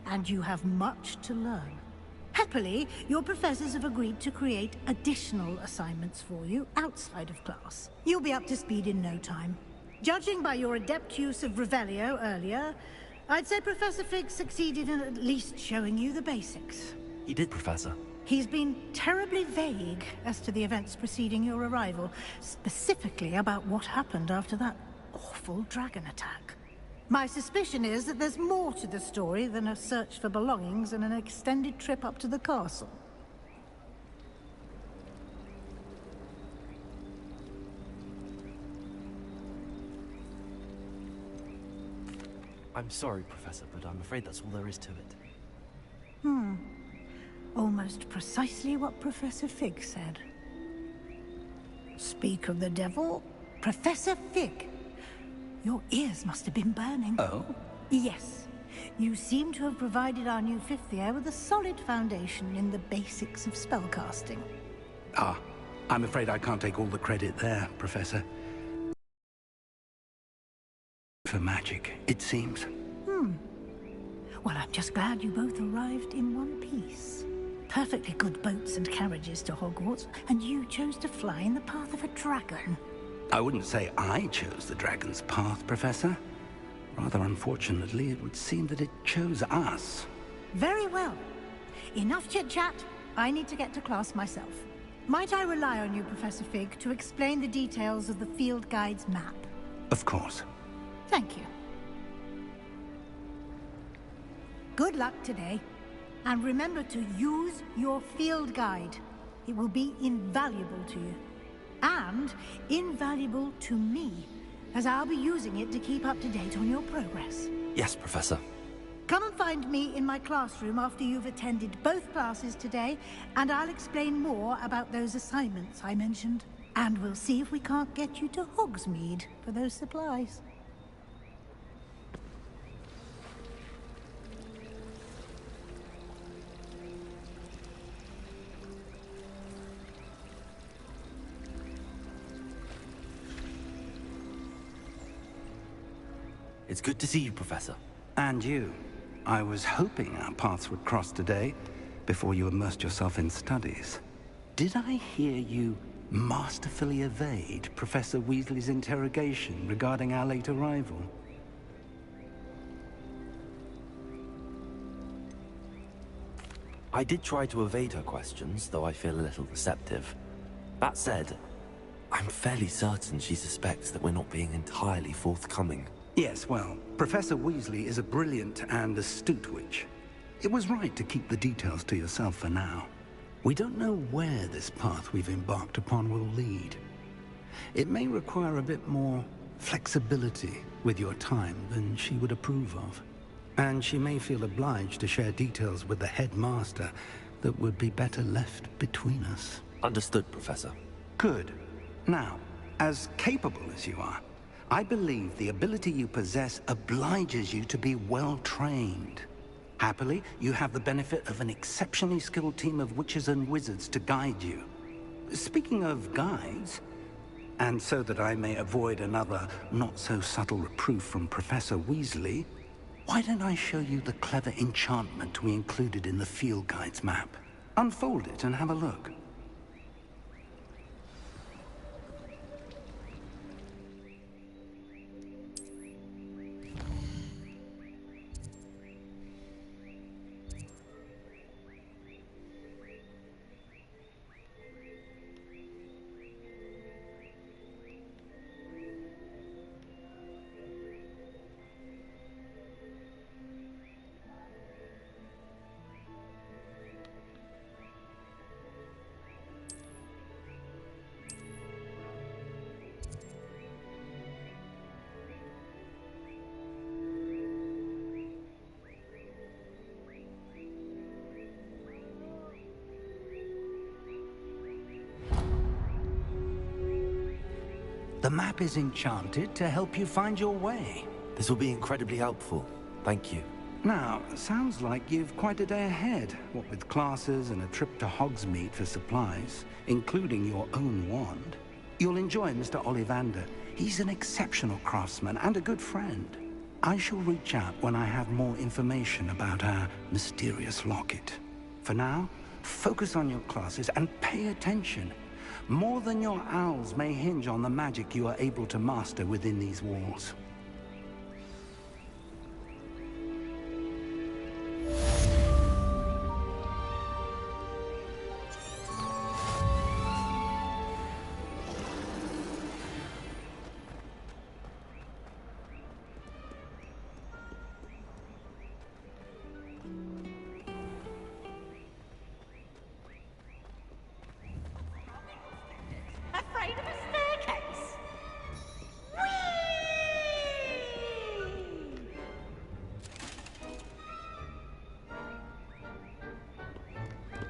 and you have much to learn. Happily, your professors have agreed to create additional assignments for you outside of class. You'll be up to speed in no time. Judging by your adept use of Revelio earlier, I'd say Professor Fig succeeded in at least showing you the basics. He did, Professor. He's been terribly vague as to the events preceding your arrival, specifically about what happened after that awful dragon attack. My suspicion is that there's more to the story than a search for belongings and an extended trip up to the castle. I'm sorry, Professor, but I'm afraid that's all there is to it. Almost precisely what Professor Fig said. Speak of the devil, Professor Fig. Your ears must have been burning. Oh? Yes. You seem to have provided our new fifth year with a solid foundation in the basics of spellcasting. Ah, I'm afraid I can't take all the credit there, Professor. For magic, it seems. Well, I'm just glad you both arrived in one piece. Perfectly good boats and carriages to Hogwarts, and you chose to fly in the path of a dragon. I wouldn't say I chose the dragon's path, Professor. Rather unfortunately, it would seem that it chose us. Very well. Enough chit-chat. I need to get to class myself. Might I rely on you, Professor Fig, to explain the details of the field guide's map? Of course. Thank you. Good luck today. And remember to use your field guide. It will be invaluable to you. And invaluable to me, as I'll be using it to keep up to date on your progress. Yes, Professor. Come and find me in my classroom after you've attended both classes today, and I'll explain more about those assignments I mentioned. And we'll see if we can't get you to Hogsmeade for those supplies. It's good to see you, Professor. And you. I was hoping our paths would cross today, before you immersed yourself in studies. Did I hear you masterfully evade Professor Weasley's interrogation regarding our late arrival? I did try to evade her questions, though I feel a little receptive. That said, I'm fairly certain she suspects that we're not being entirely forthcoming. Yes, well, Professor Weasley is a brilliant and astute witch. It was right to keep the details to yourself for now. We don't know where this path we've embarked upon will lead. It may require a bit more flexibility with your time than she would approve of. And she may feel obliged to share details with the headmaster that would be better left between us. Understood, Professor. Good. Now, as capable as you are, I believe the ability you possess obliges you to be well-trained. Happily, you have the benefit of an exceptionally skilled team of witches and wizards to guide you. Speaking of guides, and so that I may avoid another not-so-subtle reproof from Professor Weasley, why don't I show you the clever enchantment we included in the field guide's map? Unfold it and have a look. The map is enchanted to help you find your way. This will be incredibly helpful. Thank you. Now, sounds like you've quite a day ahead, what with classes and a trip to Hogsmeade for supplies, including your own wand. You'll enjoy Mr. Ollivander. He's an exceptional craftsman and a good friend. I shall reach out when I have more information about our mysterious locket. For now, focus on your classes and pay attention. More than your owls may hinge on the magic you are able to master within these walls. Afraid of a staircase?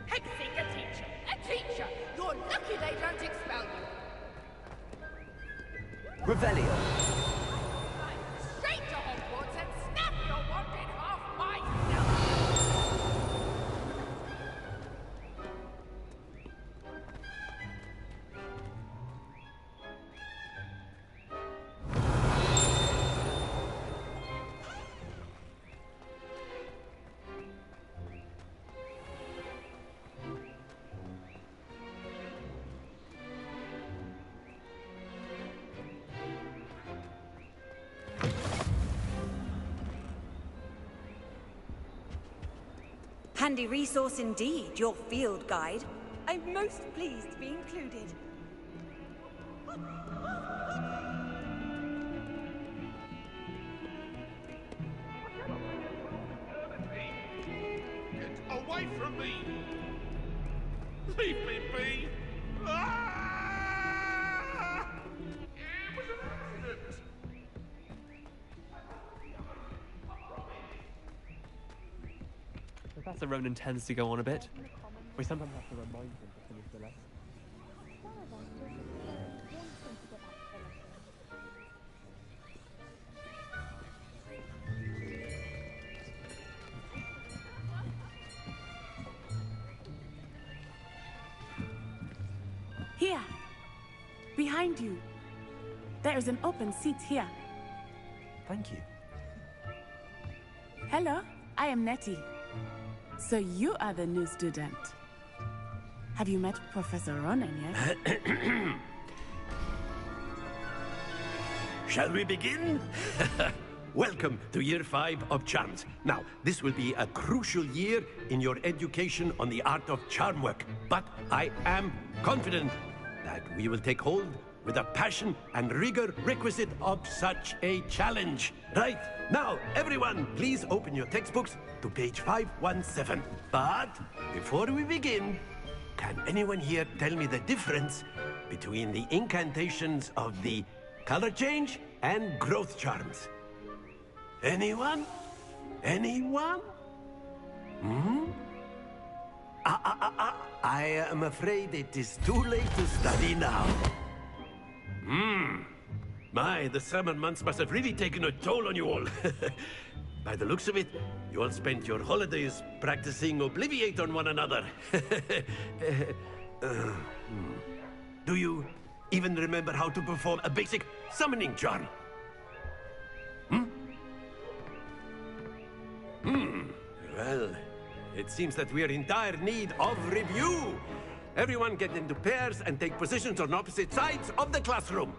Hexing a teacher! A teacher! You're lucky they don't expel you! Revelio. Straight to Hogwarts and snap your wand in half myself! Handy resource indeed, your field guide. I'm most pleased to be included. Get away from me! Leave me be! Ah! It was an accident! Professor Ronan tends to go on a bit. We sometimes have to remind him to finish the lesson. Here! Behind you. There is an open seat here. Thank you. Hello, I am Nettie. So you are the new student. Have you met Professor Ronan yet? Shall we begin? Welcome to Year 5 of Charms. Now, this will be a crucial year in your education on the art of charm work. But I am confident that we will take hold with the passion and rigor requisite of such a challenge. Right, now, everyone, please open your textbooks to page 517. But before we begin, can anyone here tell me the difference between the incantations of the color change and growth charms? Anyone? Anyone? I am afraid it is too late to study now. My, the summer months must have really taken a toll on you all. By the looks of it, you all spent your holidays practicing Obliviate on one another. Do you even remember how to perform a basic summoning charm? Well, it seems that we are in dire need of review. Everyone get into pairs and take positions on opposite sides of the classroom.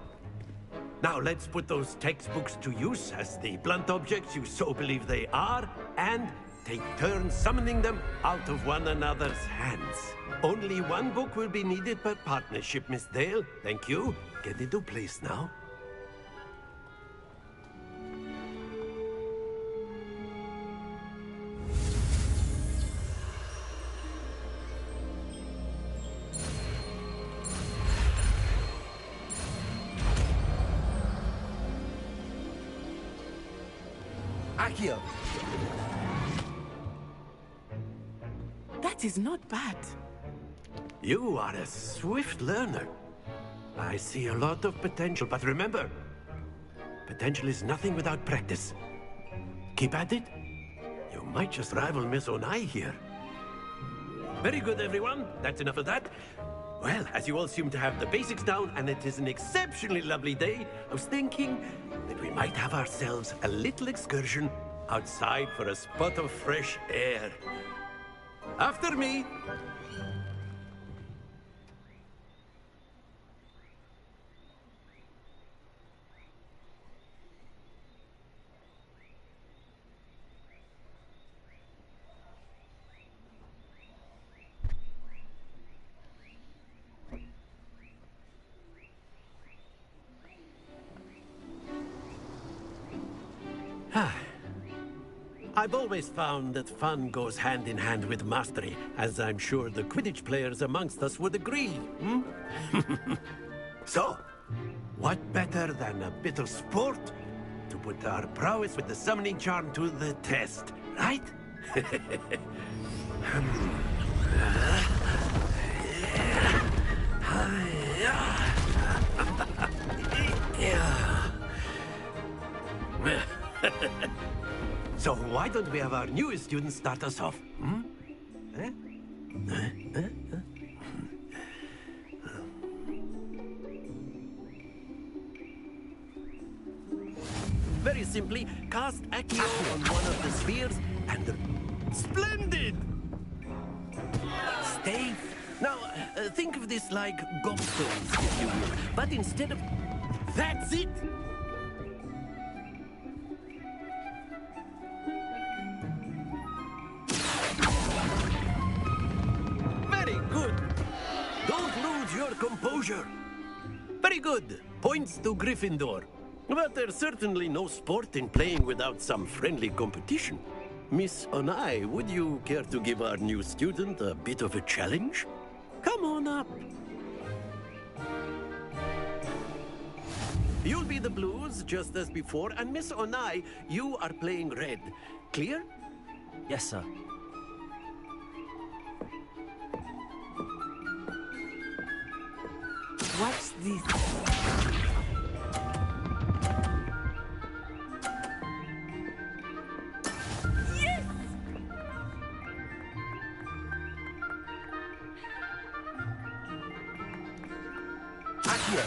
Now let's put those textbooks to use as the blunt objects you so believe they are, and take turns summoning them out of one another's hands. Only one book will be needed per partnership, Miss Dale. Thank you. Get into place now. Accio! That is not bad. You are a swift learner. I see a lot of potential, but remember, potential is nothing without practice. Keep at it. You might just rival Miss Onai here. Very good, everyone. That's enough of that. Well, as you all seem to have the basics down, and it is an exceptionally lovely day, I was thinking that we might have ourselves a little excursion outside for a spot of fresh air. After me! I've always found that fun goes hand in hand with mastery, as I'm sure the Quidditch players amongst us would agree. So, what better than a bit of sport to put our prowess with the summoning charm to the test, right? So why don't we have our newest student start us off? Very simply, cast Accio on one of the spheres and... Splendid! Stay. Now, think of this like gobstones, if you will. But instead of... That's it! Very good. Don't lose your composure. Very good. Points to Gryffindor. But there's certainly no sport in playing without some friendly competition. Miss Onai, would you care to give our new student a bit of a challenge? Come on up. You'll be the blues, just as before, and Miss Onai, you are playing red. Clear? Yes, sir. What's this? Yes! Accio!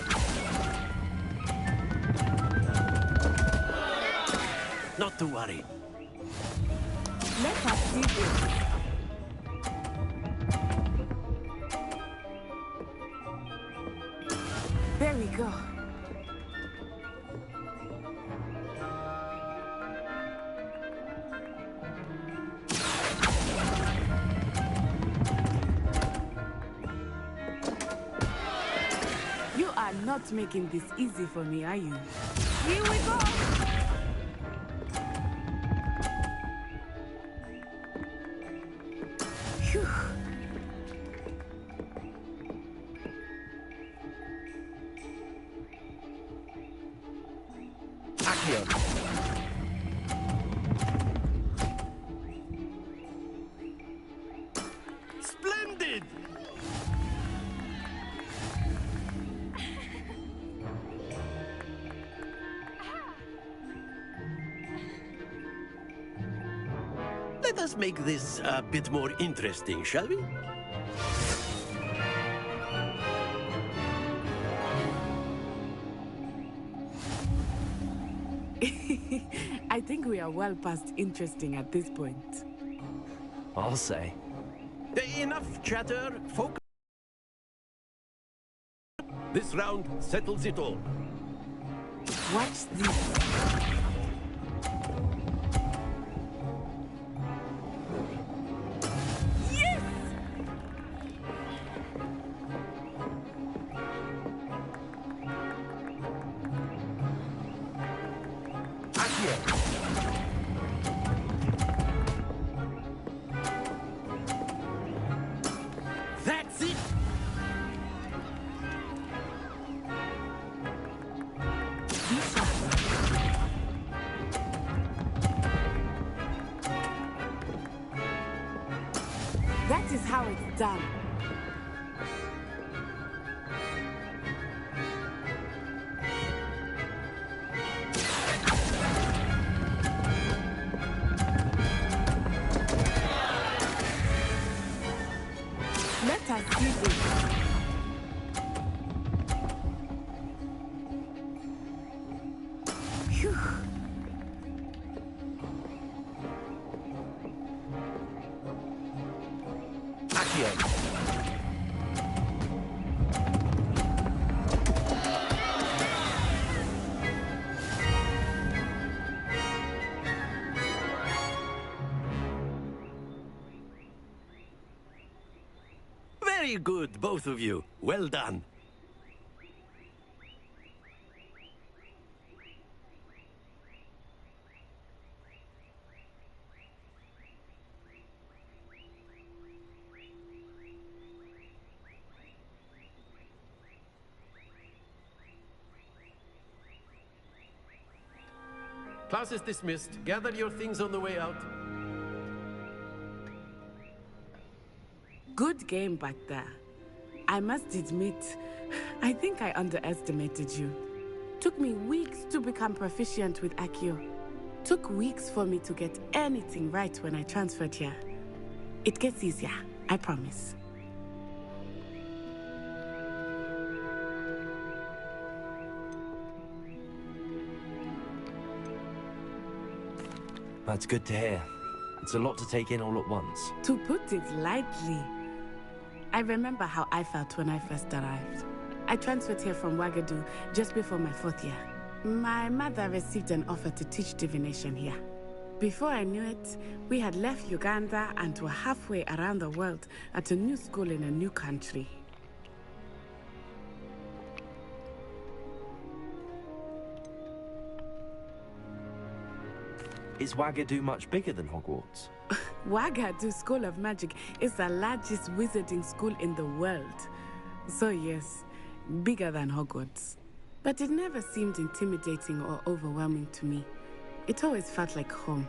Not to worry. Let us do this. There we go. You are not not making this easy for me, are you? Here we go! Phew. Splendid! Let us make this a bit more interesting, shall we? I think we are well past interesting at this point. I'll say. Enough chatter, focus. This round settles it all. Watch this. Yes! That's it! That is how it's done. Let us see this. Phew. Very good, both of you. Well done. Class is dismissed. Gather your things on the way out. Good game back there. I must admit, I think I underestimated you. Took me weeks to become proficient with Accio. Took weeks for me to get anything right when I transferred here. It gets easier, I promise. That's good to hear. It's a lot to take in all at once. To put it lightly, I remember how I felt when I first arrived. I transferred here from Wagadu just before my 4th year. My mother received an offer to teach divination here. Before I knew it, we had left Uganda and were halfway around the world at a new school in a new country. Is Wagadu much bigger than Hogwarts? Wagadu School of Magic is the largest wizarding school in the world. So yes, bigger than Hogwarts. But it never seemed intimidating or overwhelming to me. It always felt like home.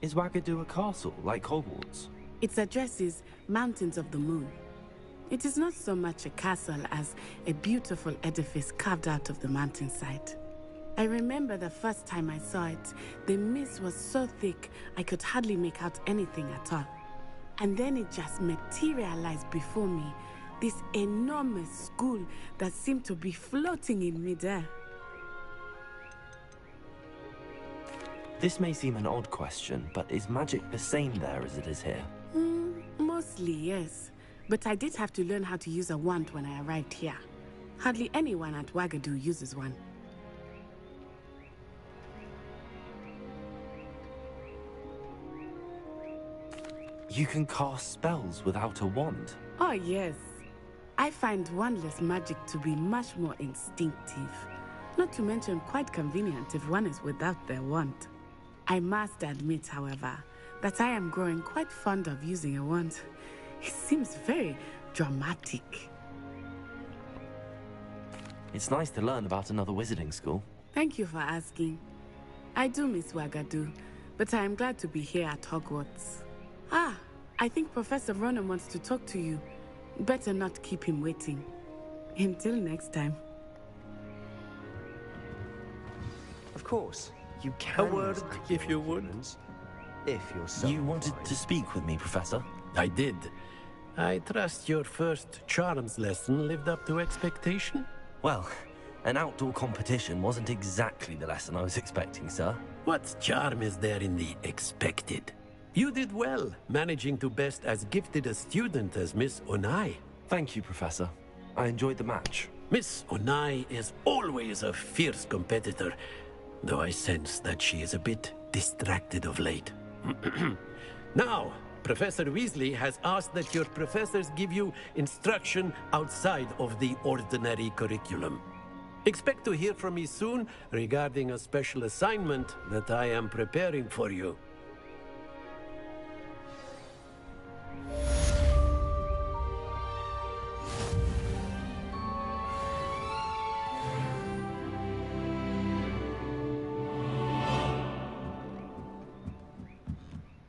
Is Wagadu a castle, like Hogwarts? Its address is Mountains of the Moon. It is not so much a castle as a beautiful edifice carved out of the mountainside. I remember the first time I saw it, the mist was so thick I could hardly make out anything at all. And then it just materialized before me, this enormous school that seemed to be floating in midair. This may seem an odd question, but is magic the same there as it is here? Mostly, yes. But I did have to learn how to use a wand when I arrived here. Hardly anyone at Wagadu uses one. You can cast spells without a wand. Oh, yes. I find wandless magic to be much more instinctive. Not to mention quite convenient if one is without their wand. I must admit, however, that I am growing quite fond of using a wand. It seems very dramatic. It's nice to learn about another wizarding school. Thank you for asking. I do miss Wagadu, but I am glad to be here at Hogwarts. Ah, I think Professor Ronan wants to talk to you. Better not keep him waiting. Until next time. Of course, you can. A word, if you would. If you're so You wanted inclined. to speak with me, Professor? I did. I trust your first charms lesson lived up to expectation? Well, an outdoor competition wasn't exactly the lesson I was expecting, sir. What charm is there in the expected? You did well, managing to best as gifted a student as Miss Onai. Thank you, Professor. I enjoyed the match. Miss Onai is always a fierce competitor, though I sense that she is a bit distracted of late. Now, Professor Weasley has asked that your professors give you instruction outside of the ordinary curriculum. Expect to hear from me soon regarding a special assignment that I am preparing for you.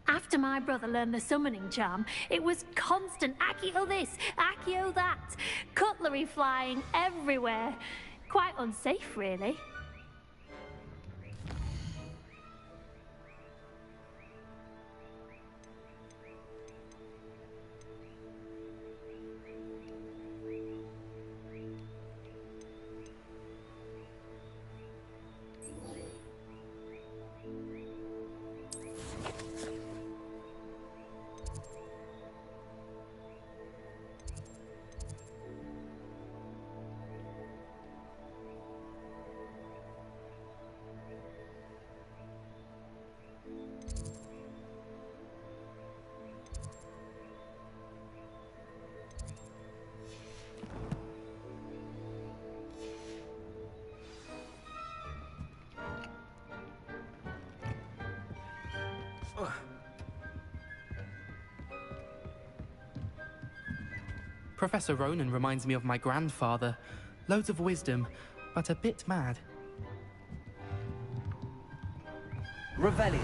After my brother learned the summoning charm, it was constant Accio this, Accio that, cutlery flying everywhere. Quite unsafe, really. Professor Ronan reminds me of my grandfather. Loads of wisdom, but a bit mad. Revelio.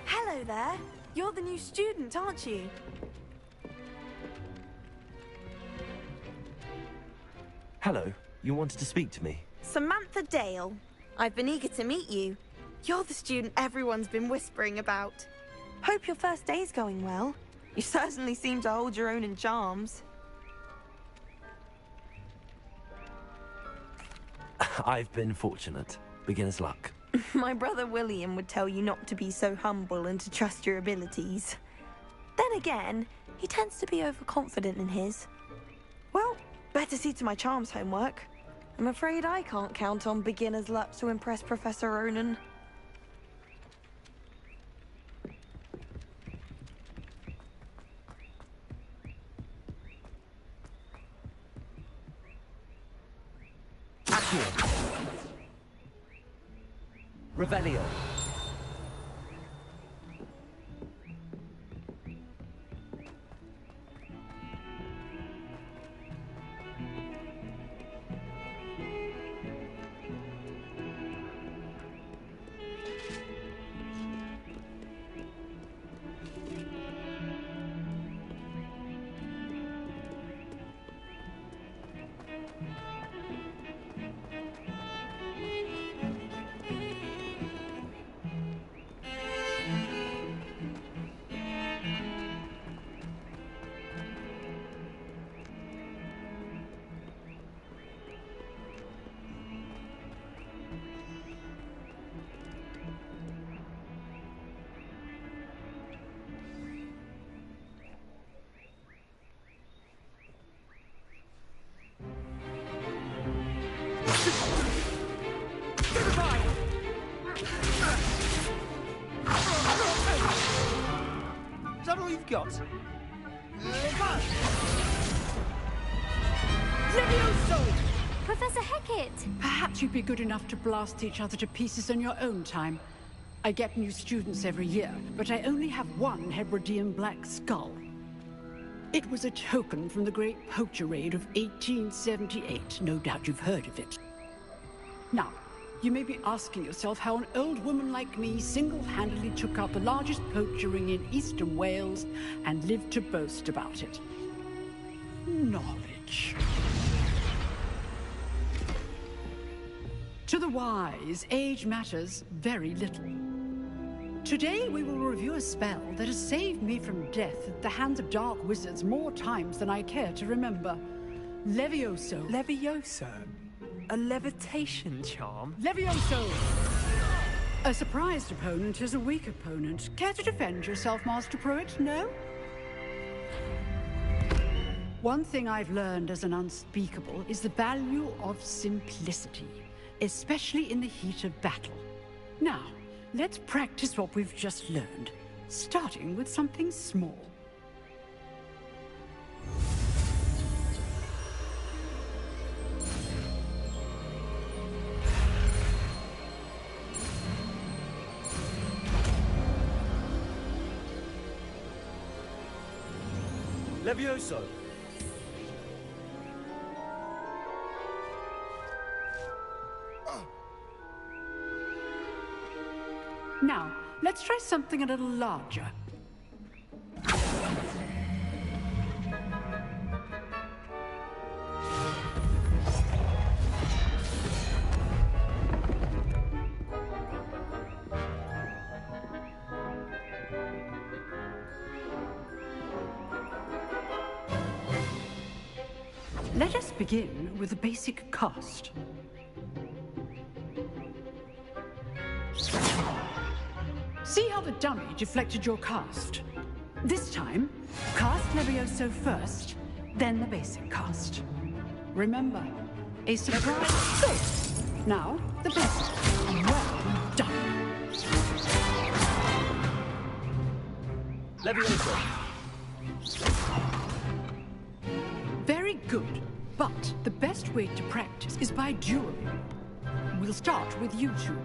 Hello there. You're the new student, aren't you? Hello, you wanted to speak to me? Samantha Dale. I've been eager to meet you. You're the student everyone's been whispering about. Hope your first day's going well. You certainly seem to hold your own in charms. I've been fortunate. Beginner's luck. My brother William would tell you not to be so humble and to trust your abilities. Then again, he tends to be overconfident in his. Well, better see to my charms homework. I'm afraid I can't count on beginner's luck to impress Professor Ronan. Revelio. Is that all you've got? Levioso! Professor Hecat! Perhaps you'd be good enough to blast each other to pieces in your own time. I get new students every year, but I only have one Hebridean black skull. It was a token from the Great Poacher Raid of 1878. No doubt you've heard of it. Now, you may be asking yourself how an old woman like me single-handedly took out the largest poacher ring in eastern Wales and lived to boast about it. Knowledge. To the wise, age matters very little. Today we will review a spell that has saved me from death at the hands of dark wizards more times than I care to remember. Levioso. Levioso? A levitation charm? Levioso! A surprised opponent is a weak opponent. Care to defend yourself, Master Pruitt? No? One thing I've learned as an unspeakable is the value of simplicity, especially in the heat of battle. Now, let's practice what we've just learned, starting with something small. Levioso! Now, let's try something a little larger. Let us begin with a basic cast. See how the dummy deflected your cast? This time, cast Levioso first, then the basic cast. Remember, a surprise. So, now, the basic. Well done. Levioso! Very good, but the best way to practice is by dueling. We'll start with you two.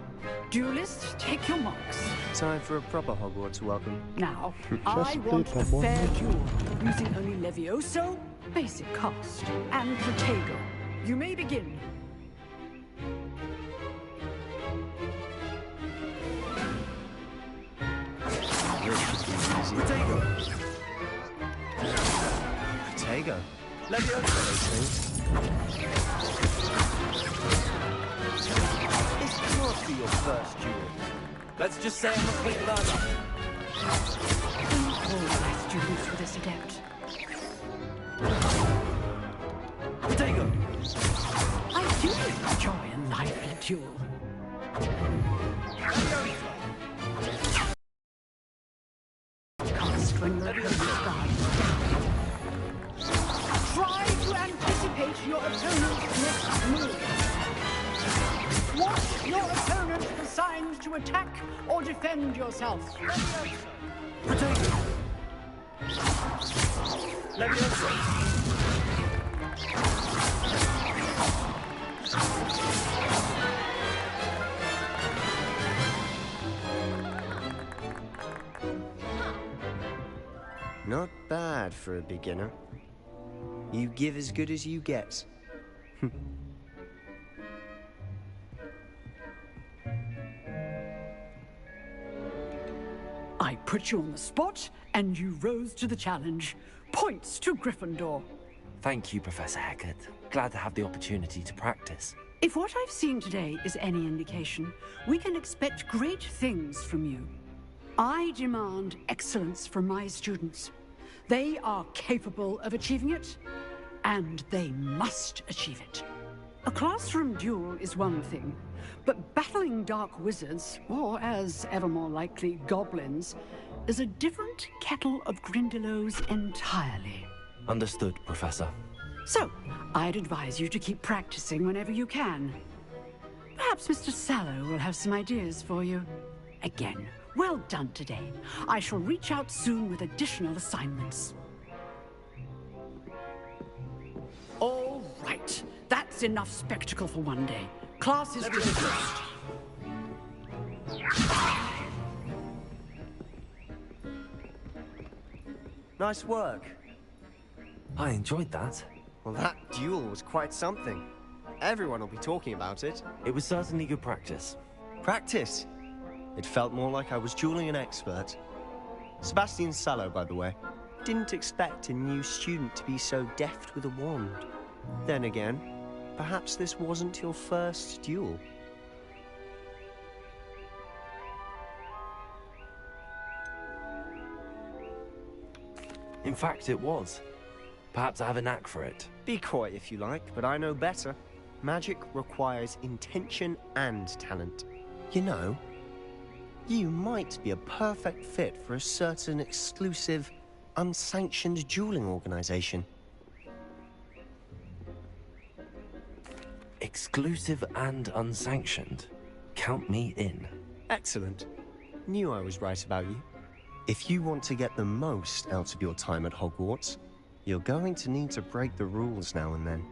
Duelists, take your marks. Time for a proper Hogwarts welcome. Now, I want a fair duel, using only Levioso, basic cast, and Protego. You may begin. Protego! Protego? Levioso! This can't be your first duel. Let's just say I'm a quick learner. All my students with this adept. Protego! I do enjoy a lively duel. Cast when your opponent's guard is down. Try to anticipate your opponent's next move. Watch your opponent assigned to attack or defend yourself. Protego! Levioso! Not bad for a beginner. You give as good as you get. I put you on the spot, and you rose to the challenge. Points to Gryffindor. Thank you, Professor Hecat. Glad to have the opportunity to practice. If what I've seen today is any indication, we can expect great things from you. I demand excellence from my students. They are capable of achieving it, and they must achieve it. A classroom duel is one thing, but battling dark wizards, or as ever more likely, goblins, is a different kettle of Grindylows entirely. Understood, Professor. So, I'd advise you to keep practicing whenever you can. Perhaps Mr. Sallow will have some ideas for you. Again, well done today. I shall reach out soon with additional assignments. All right. That's enough spectacle for one day. Class is dismissed. Nice work. I enjoyed that. Well, that duel was quite something. Everyone will be talking about it. It was certainly good practice. Practice? It felt more like I was dueling an expert. Sebastian Sallow, by the way. Didn't expect a new student to be so deft with a wand. Then again, perhaps this wasn't your first duel. In fact, it was. Perhaps I have a knack for it. Be coy if you like, but I know better. Magic requires intention and talent. You know, you might be a perfect fit for a certain exclusive, unsanctioned dueling organization. Exclusive and unsanctioned. Count me in. Excellent. Knew I was right about you. If you want to get the most out of your time at Hogwarts, you're going to need to break the rules now and then.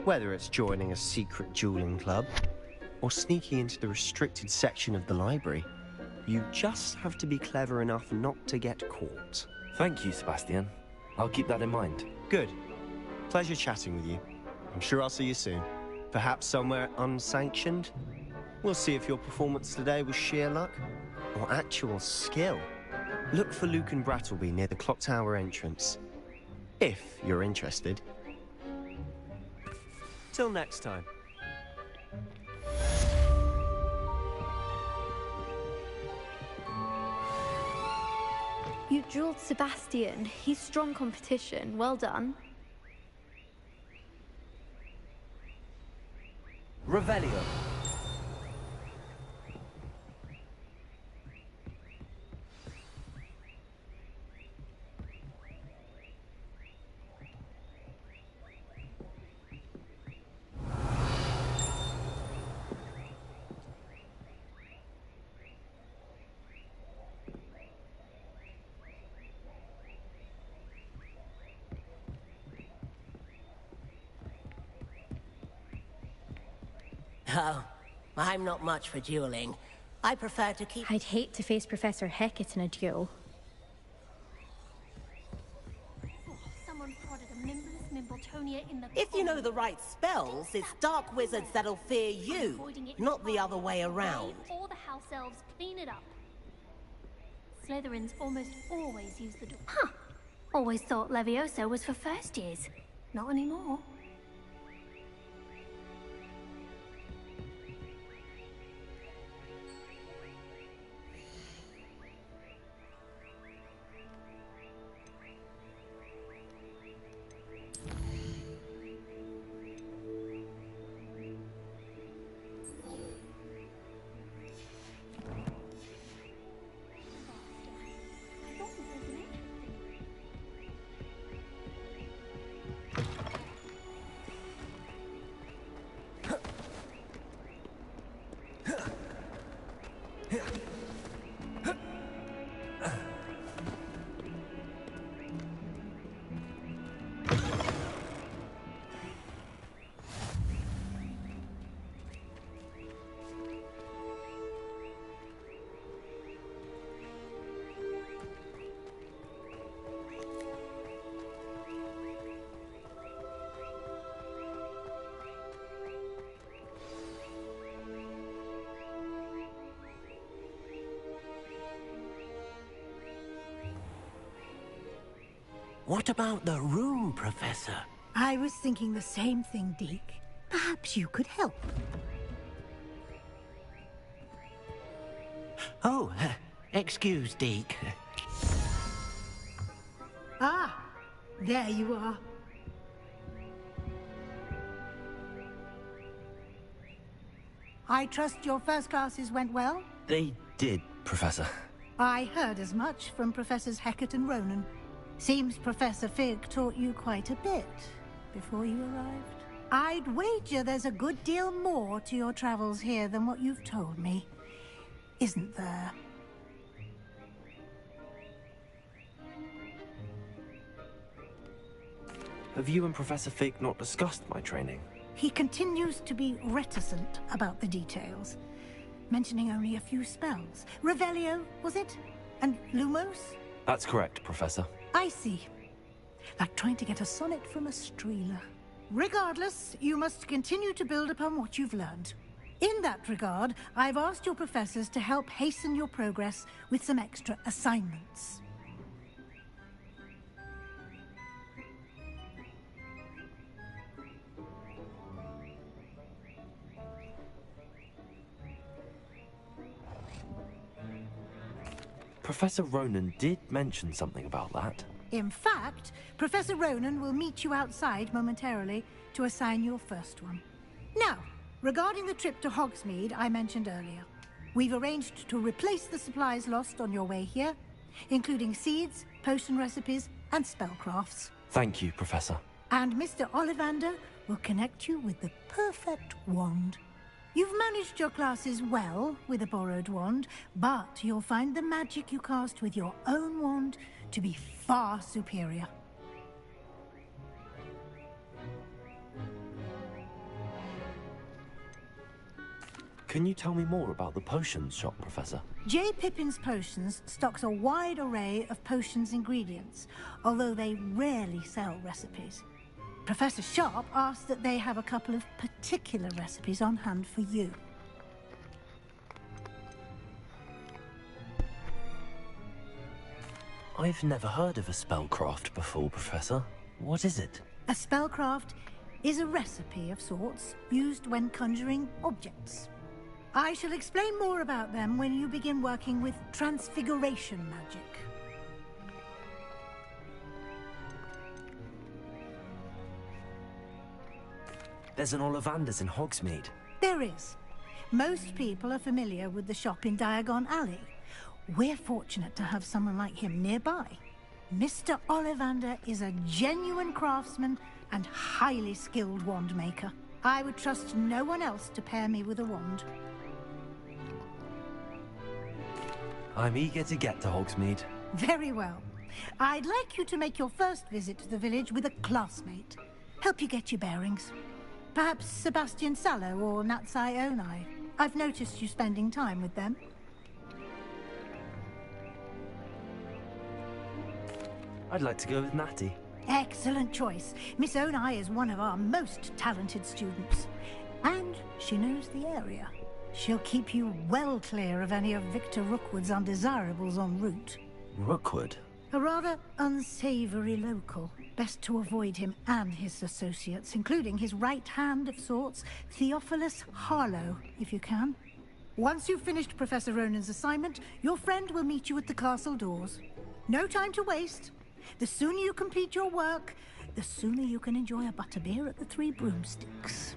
Whether it's joining a secret dueling club, or sneaking into the restricted section of the library, you just have to be clever enough not to get caught. Thank you, Sebastian. I'll keep that in mind. Good. Pleasure chatting with you. I'm sure I'll see you soon. Perhaps somewhere unsanctioned? We'll see if your performance today was sheer luck, or actual skill. Look for Luke and Brattleby near the clock tower entrance. If you're interested. Till next time. You dueled Sebastian. He's strong competition. Well done. Revelio. Oh, I'm not much for dueling. I prefer to keep... I'd hate to face Professor Hecat in a duel. Someone prodded a Mimbless Mimbletonia in the... If you know the right spells, it's dark wizards that'll fear you, not the other way around. Or the house elves clean it up. Slytherins almost always use the door. Huh. Always thought Levioso was for first years. Not anymore. What about the room, Professor? I was thinking the same thing, Deke. Perhaps you could help. Oh, excuse, Deke. Ah, there you are. I trust your first classes went well? They did, Professor. I heard as much from Professors Hecat and Ronan. Seems Professor Fig taught you quite a bit. before you arrived? I'd wager there's a good deal more to your travels here than what you've told me. Isn't there? Have you and Professor Fig not discussed my training? He continues to be reticent about the details, mentioning only a few spells. Revelio, was it? And Lumos? That's correct, Professor. I see. Like trying to get a sonnet from a streeler. Regardless, you must continue to build upon what you've learned. In that regard, I've asked your professors to help hasten your progress with some extra assignments. Professor Ronan did mention something about that. In fact, Professor Ronan will meet you outside momentarily to assign your first one. Now, regarding the trip to Hogsmeade I mentioned earlier, we've arranged to replace the supplies lost on your way here, including seeds, potion recipes, and spellcrafts. Thank you, Professor. And Mr. Ollivander will connect you with the perfect wand. You've managed your classes well with a borrowed wand, but you'll find the magic you cast with your own wand to be far superior. Can you tell me more about the potions shop, Professor? J. Pippin's Potions stocks a wide array of potions ingredients, although they rarely sell recipes. Professor Sharp asked that they have a couple of particular recipes on hand for you. I've never heard of a spellcraft before, Professor. What is it? A spellcraft is a recipe of sorts used when conjuring objects. I shall explain more about them when you begin working with transfiguration magic. There's an Ollivander's in Hogsmeade. There is. Most people are familiar with the shop in Diagon Alley. We're fortunate to have someone like him nearby. Mr. Ollivander is a genuine craftsman and highly skilled wand maker. I would trust no one else to pair me with a wand. I'm eager to get to Hogsmeade. Very well. I'd like you to make your first visit to the village with a classmate. Help you get your bearings. Perhaps Sebastian Sallow or Natsai Onai. I've noticed you spending time with them. I'd like to go with Natty. Excellent choice. Miss Onai is one of our most talented students. And she knows the area. She'll keep you well clear of any of Victor Rookwood's undesirables en route. Rookwood? A rather unsavory local. Best to avoid him and his associates, including his right hand of sorts, Theophilus Harlow, if you can. Once you've finished Professor Ronan's assignment, your friend will meet you at the castle doors. No time to waste. The sooner you complete your work, the sooner you can enjoy a butterbeer at the Three Broomsticks.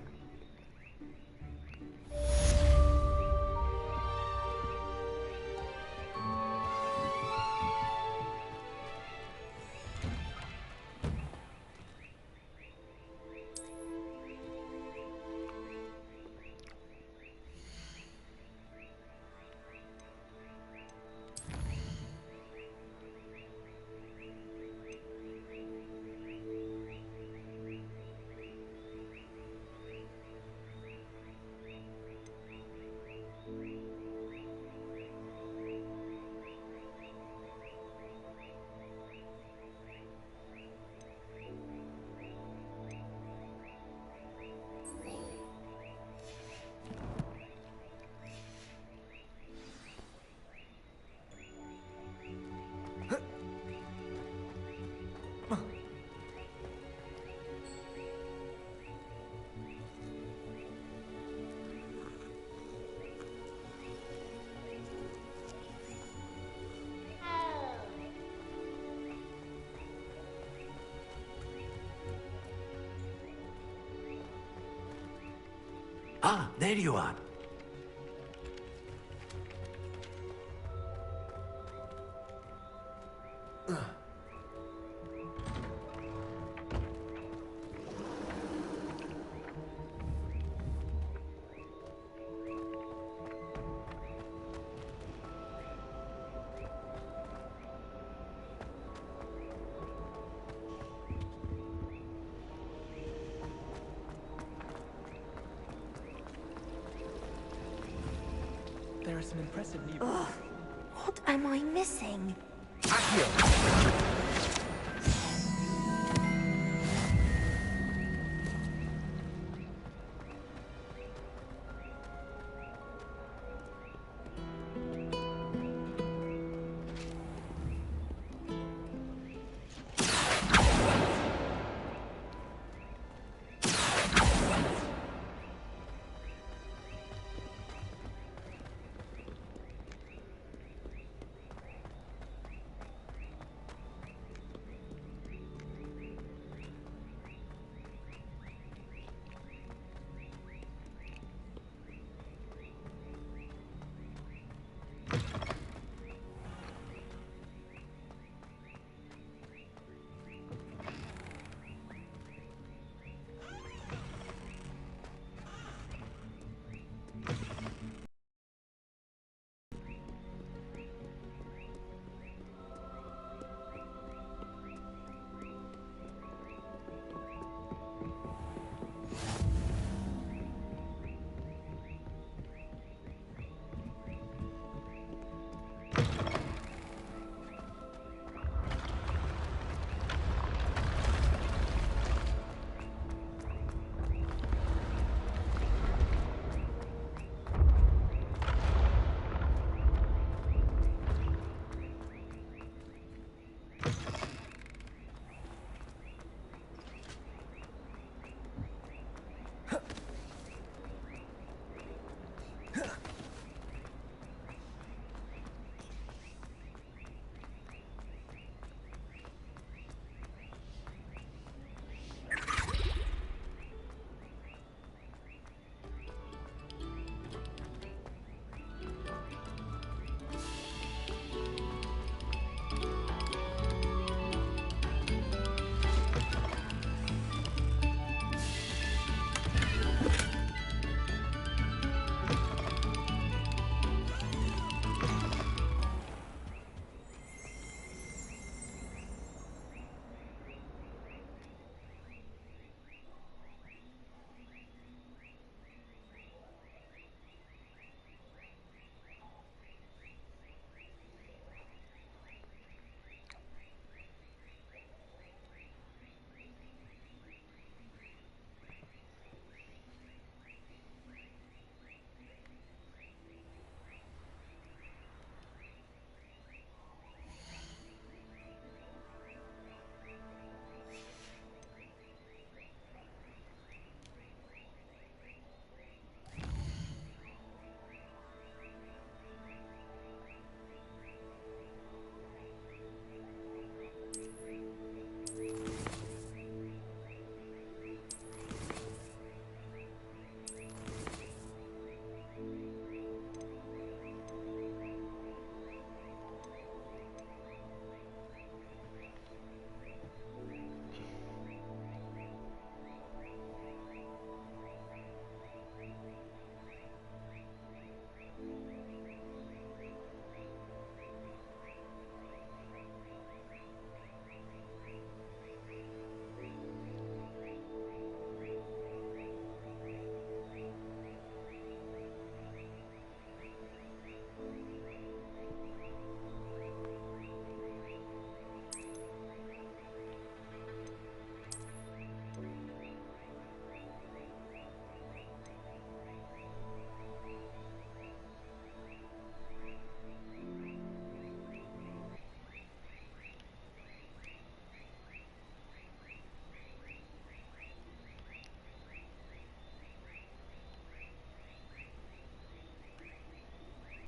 Ah, there you are. There are some impressive new... Ugh. What am I missing? Accio!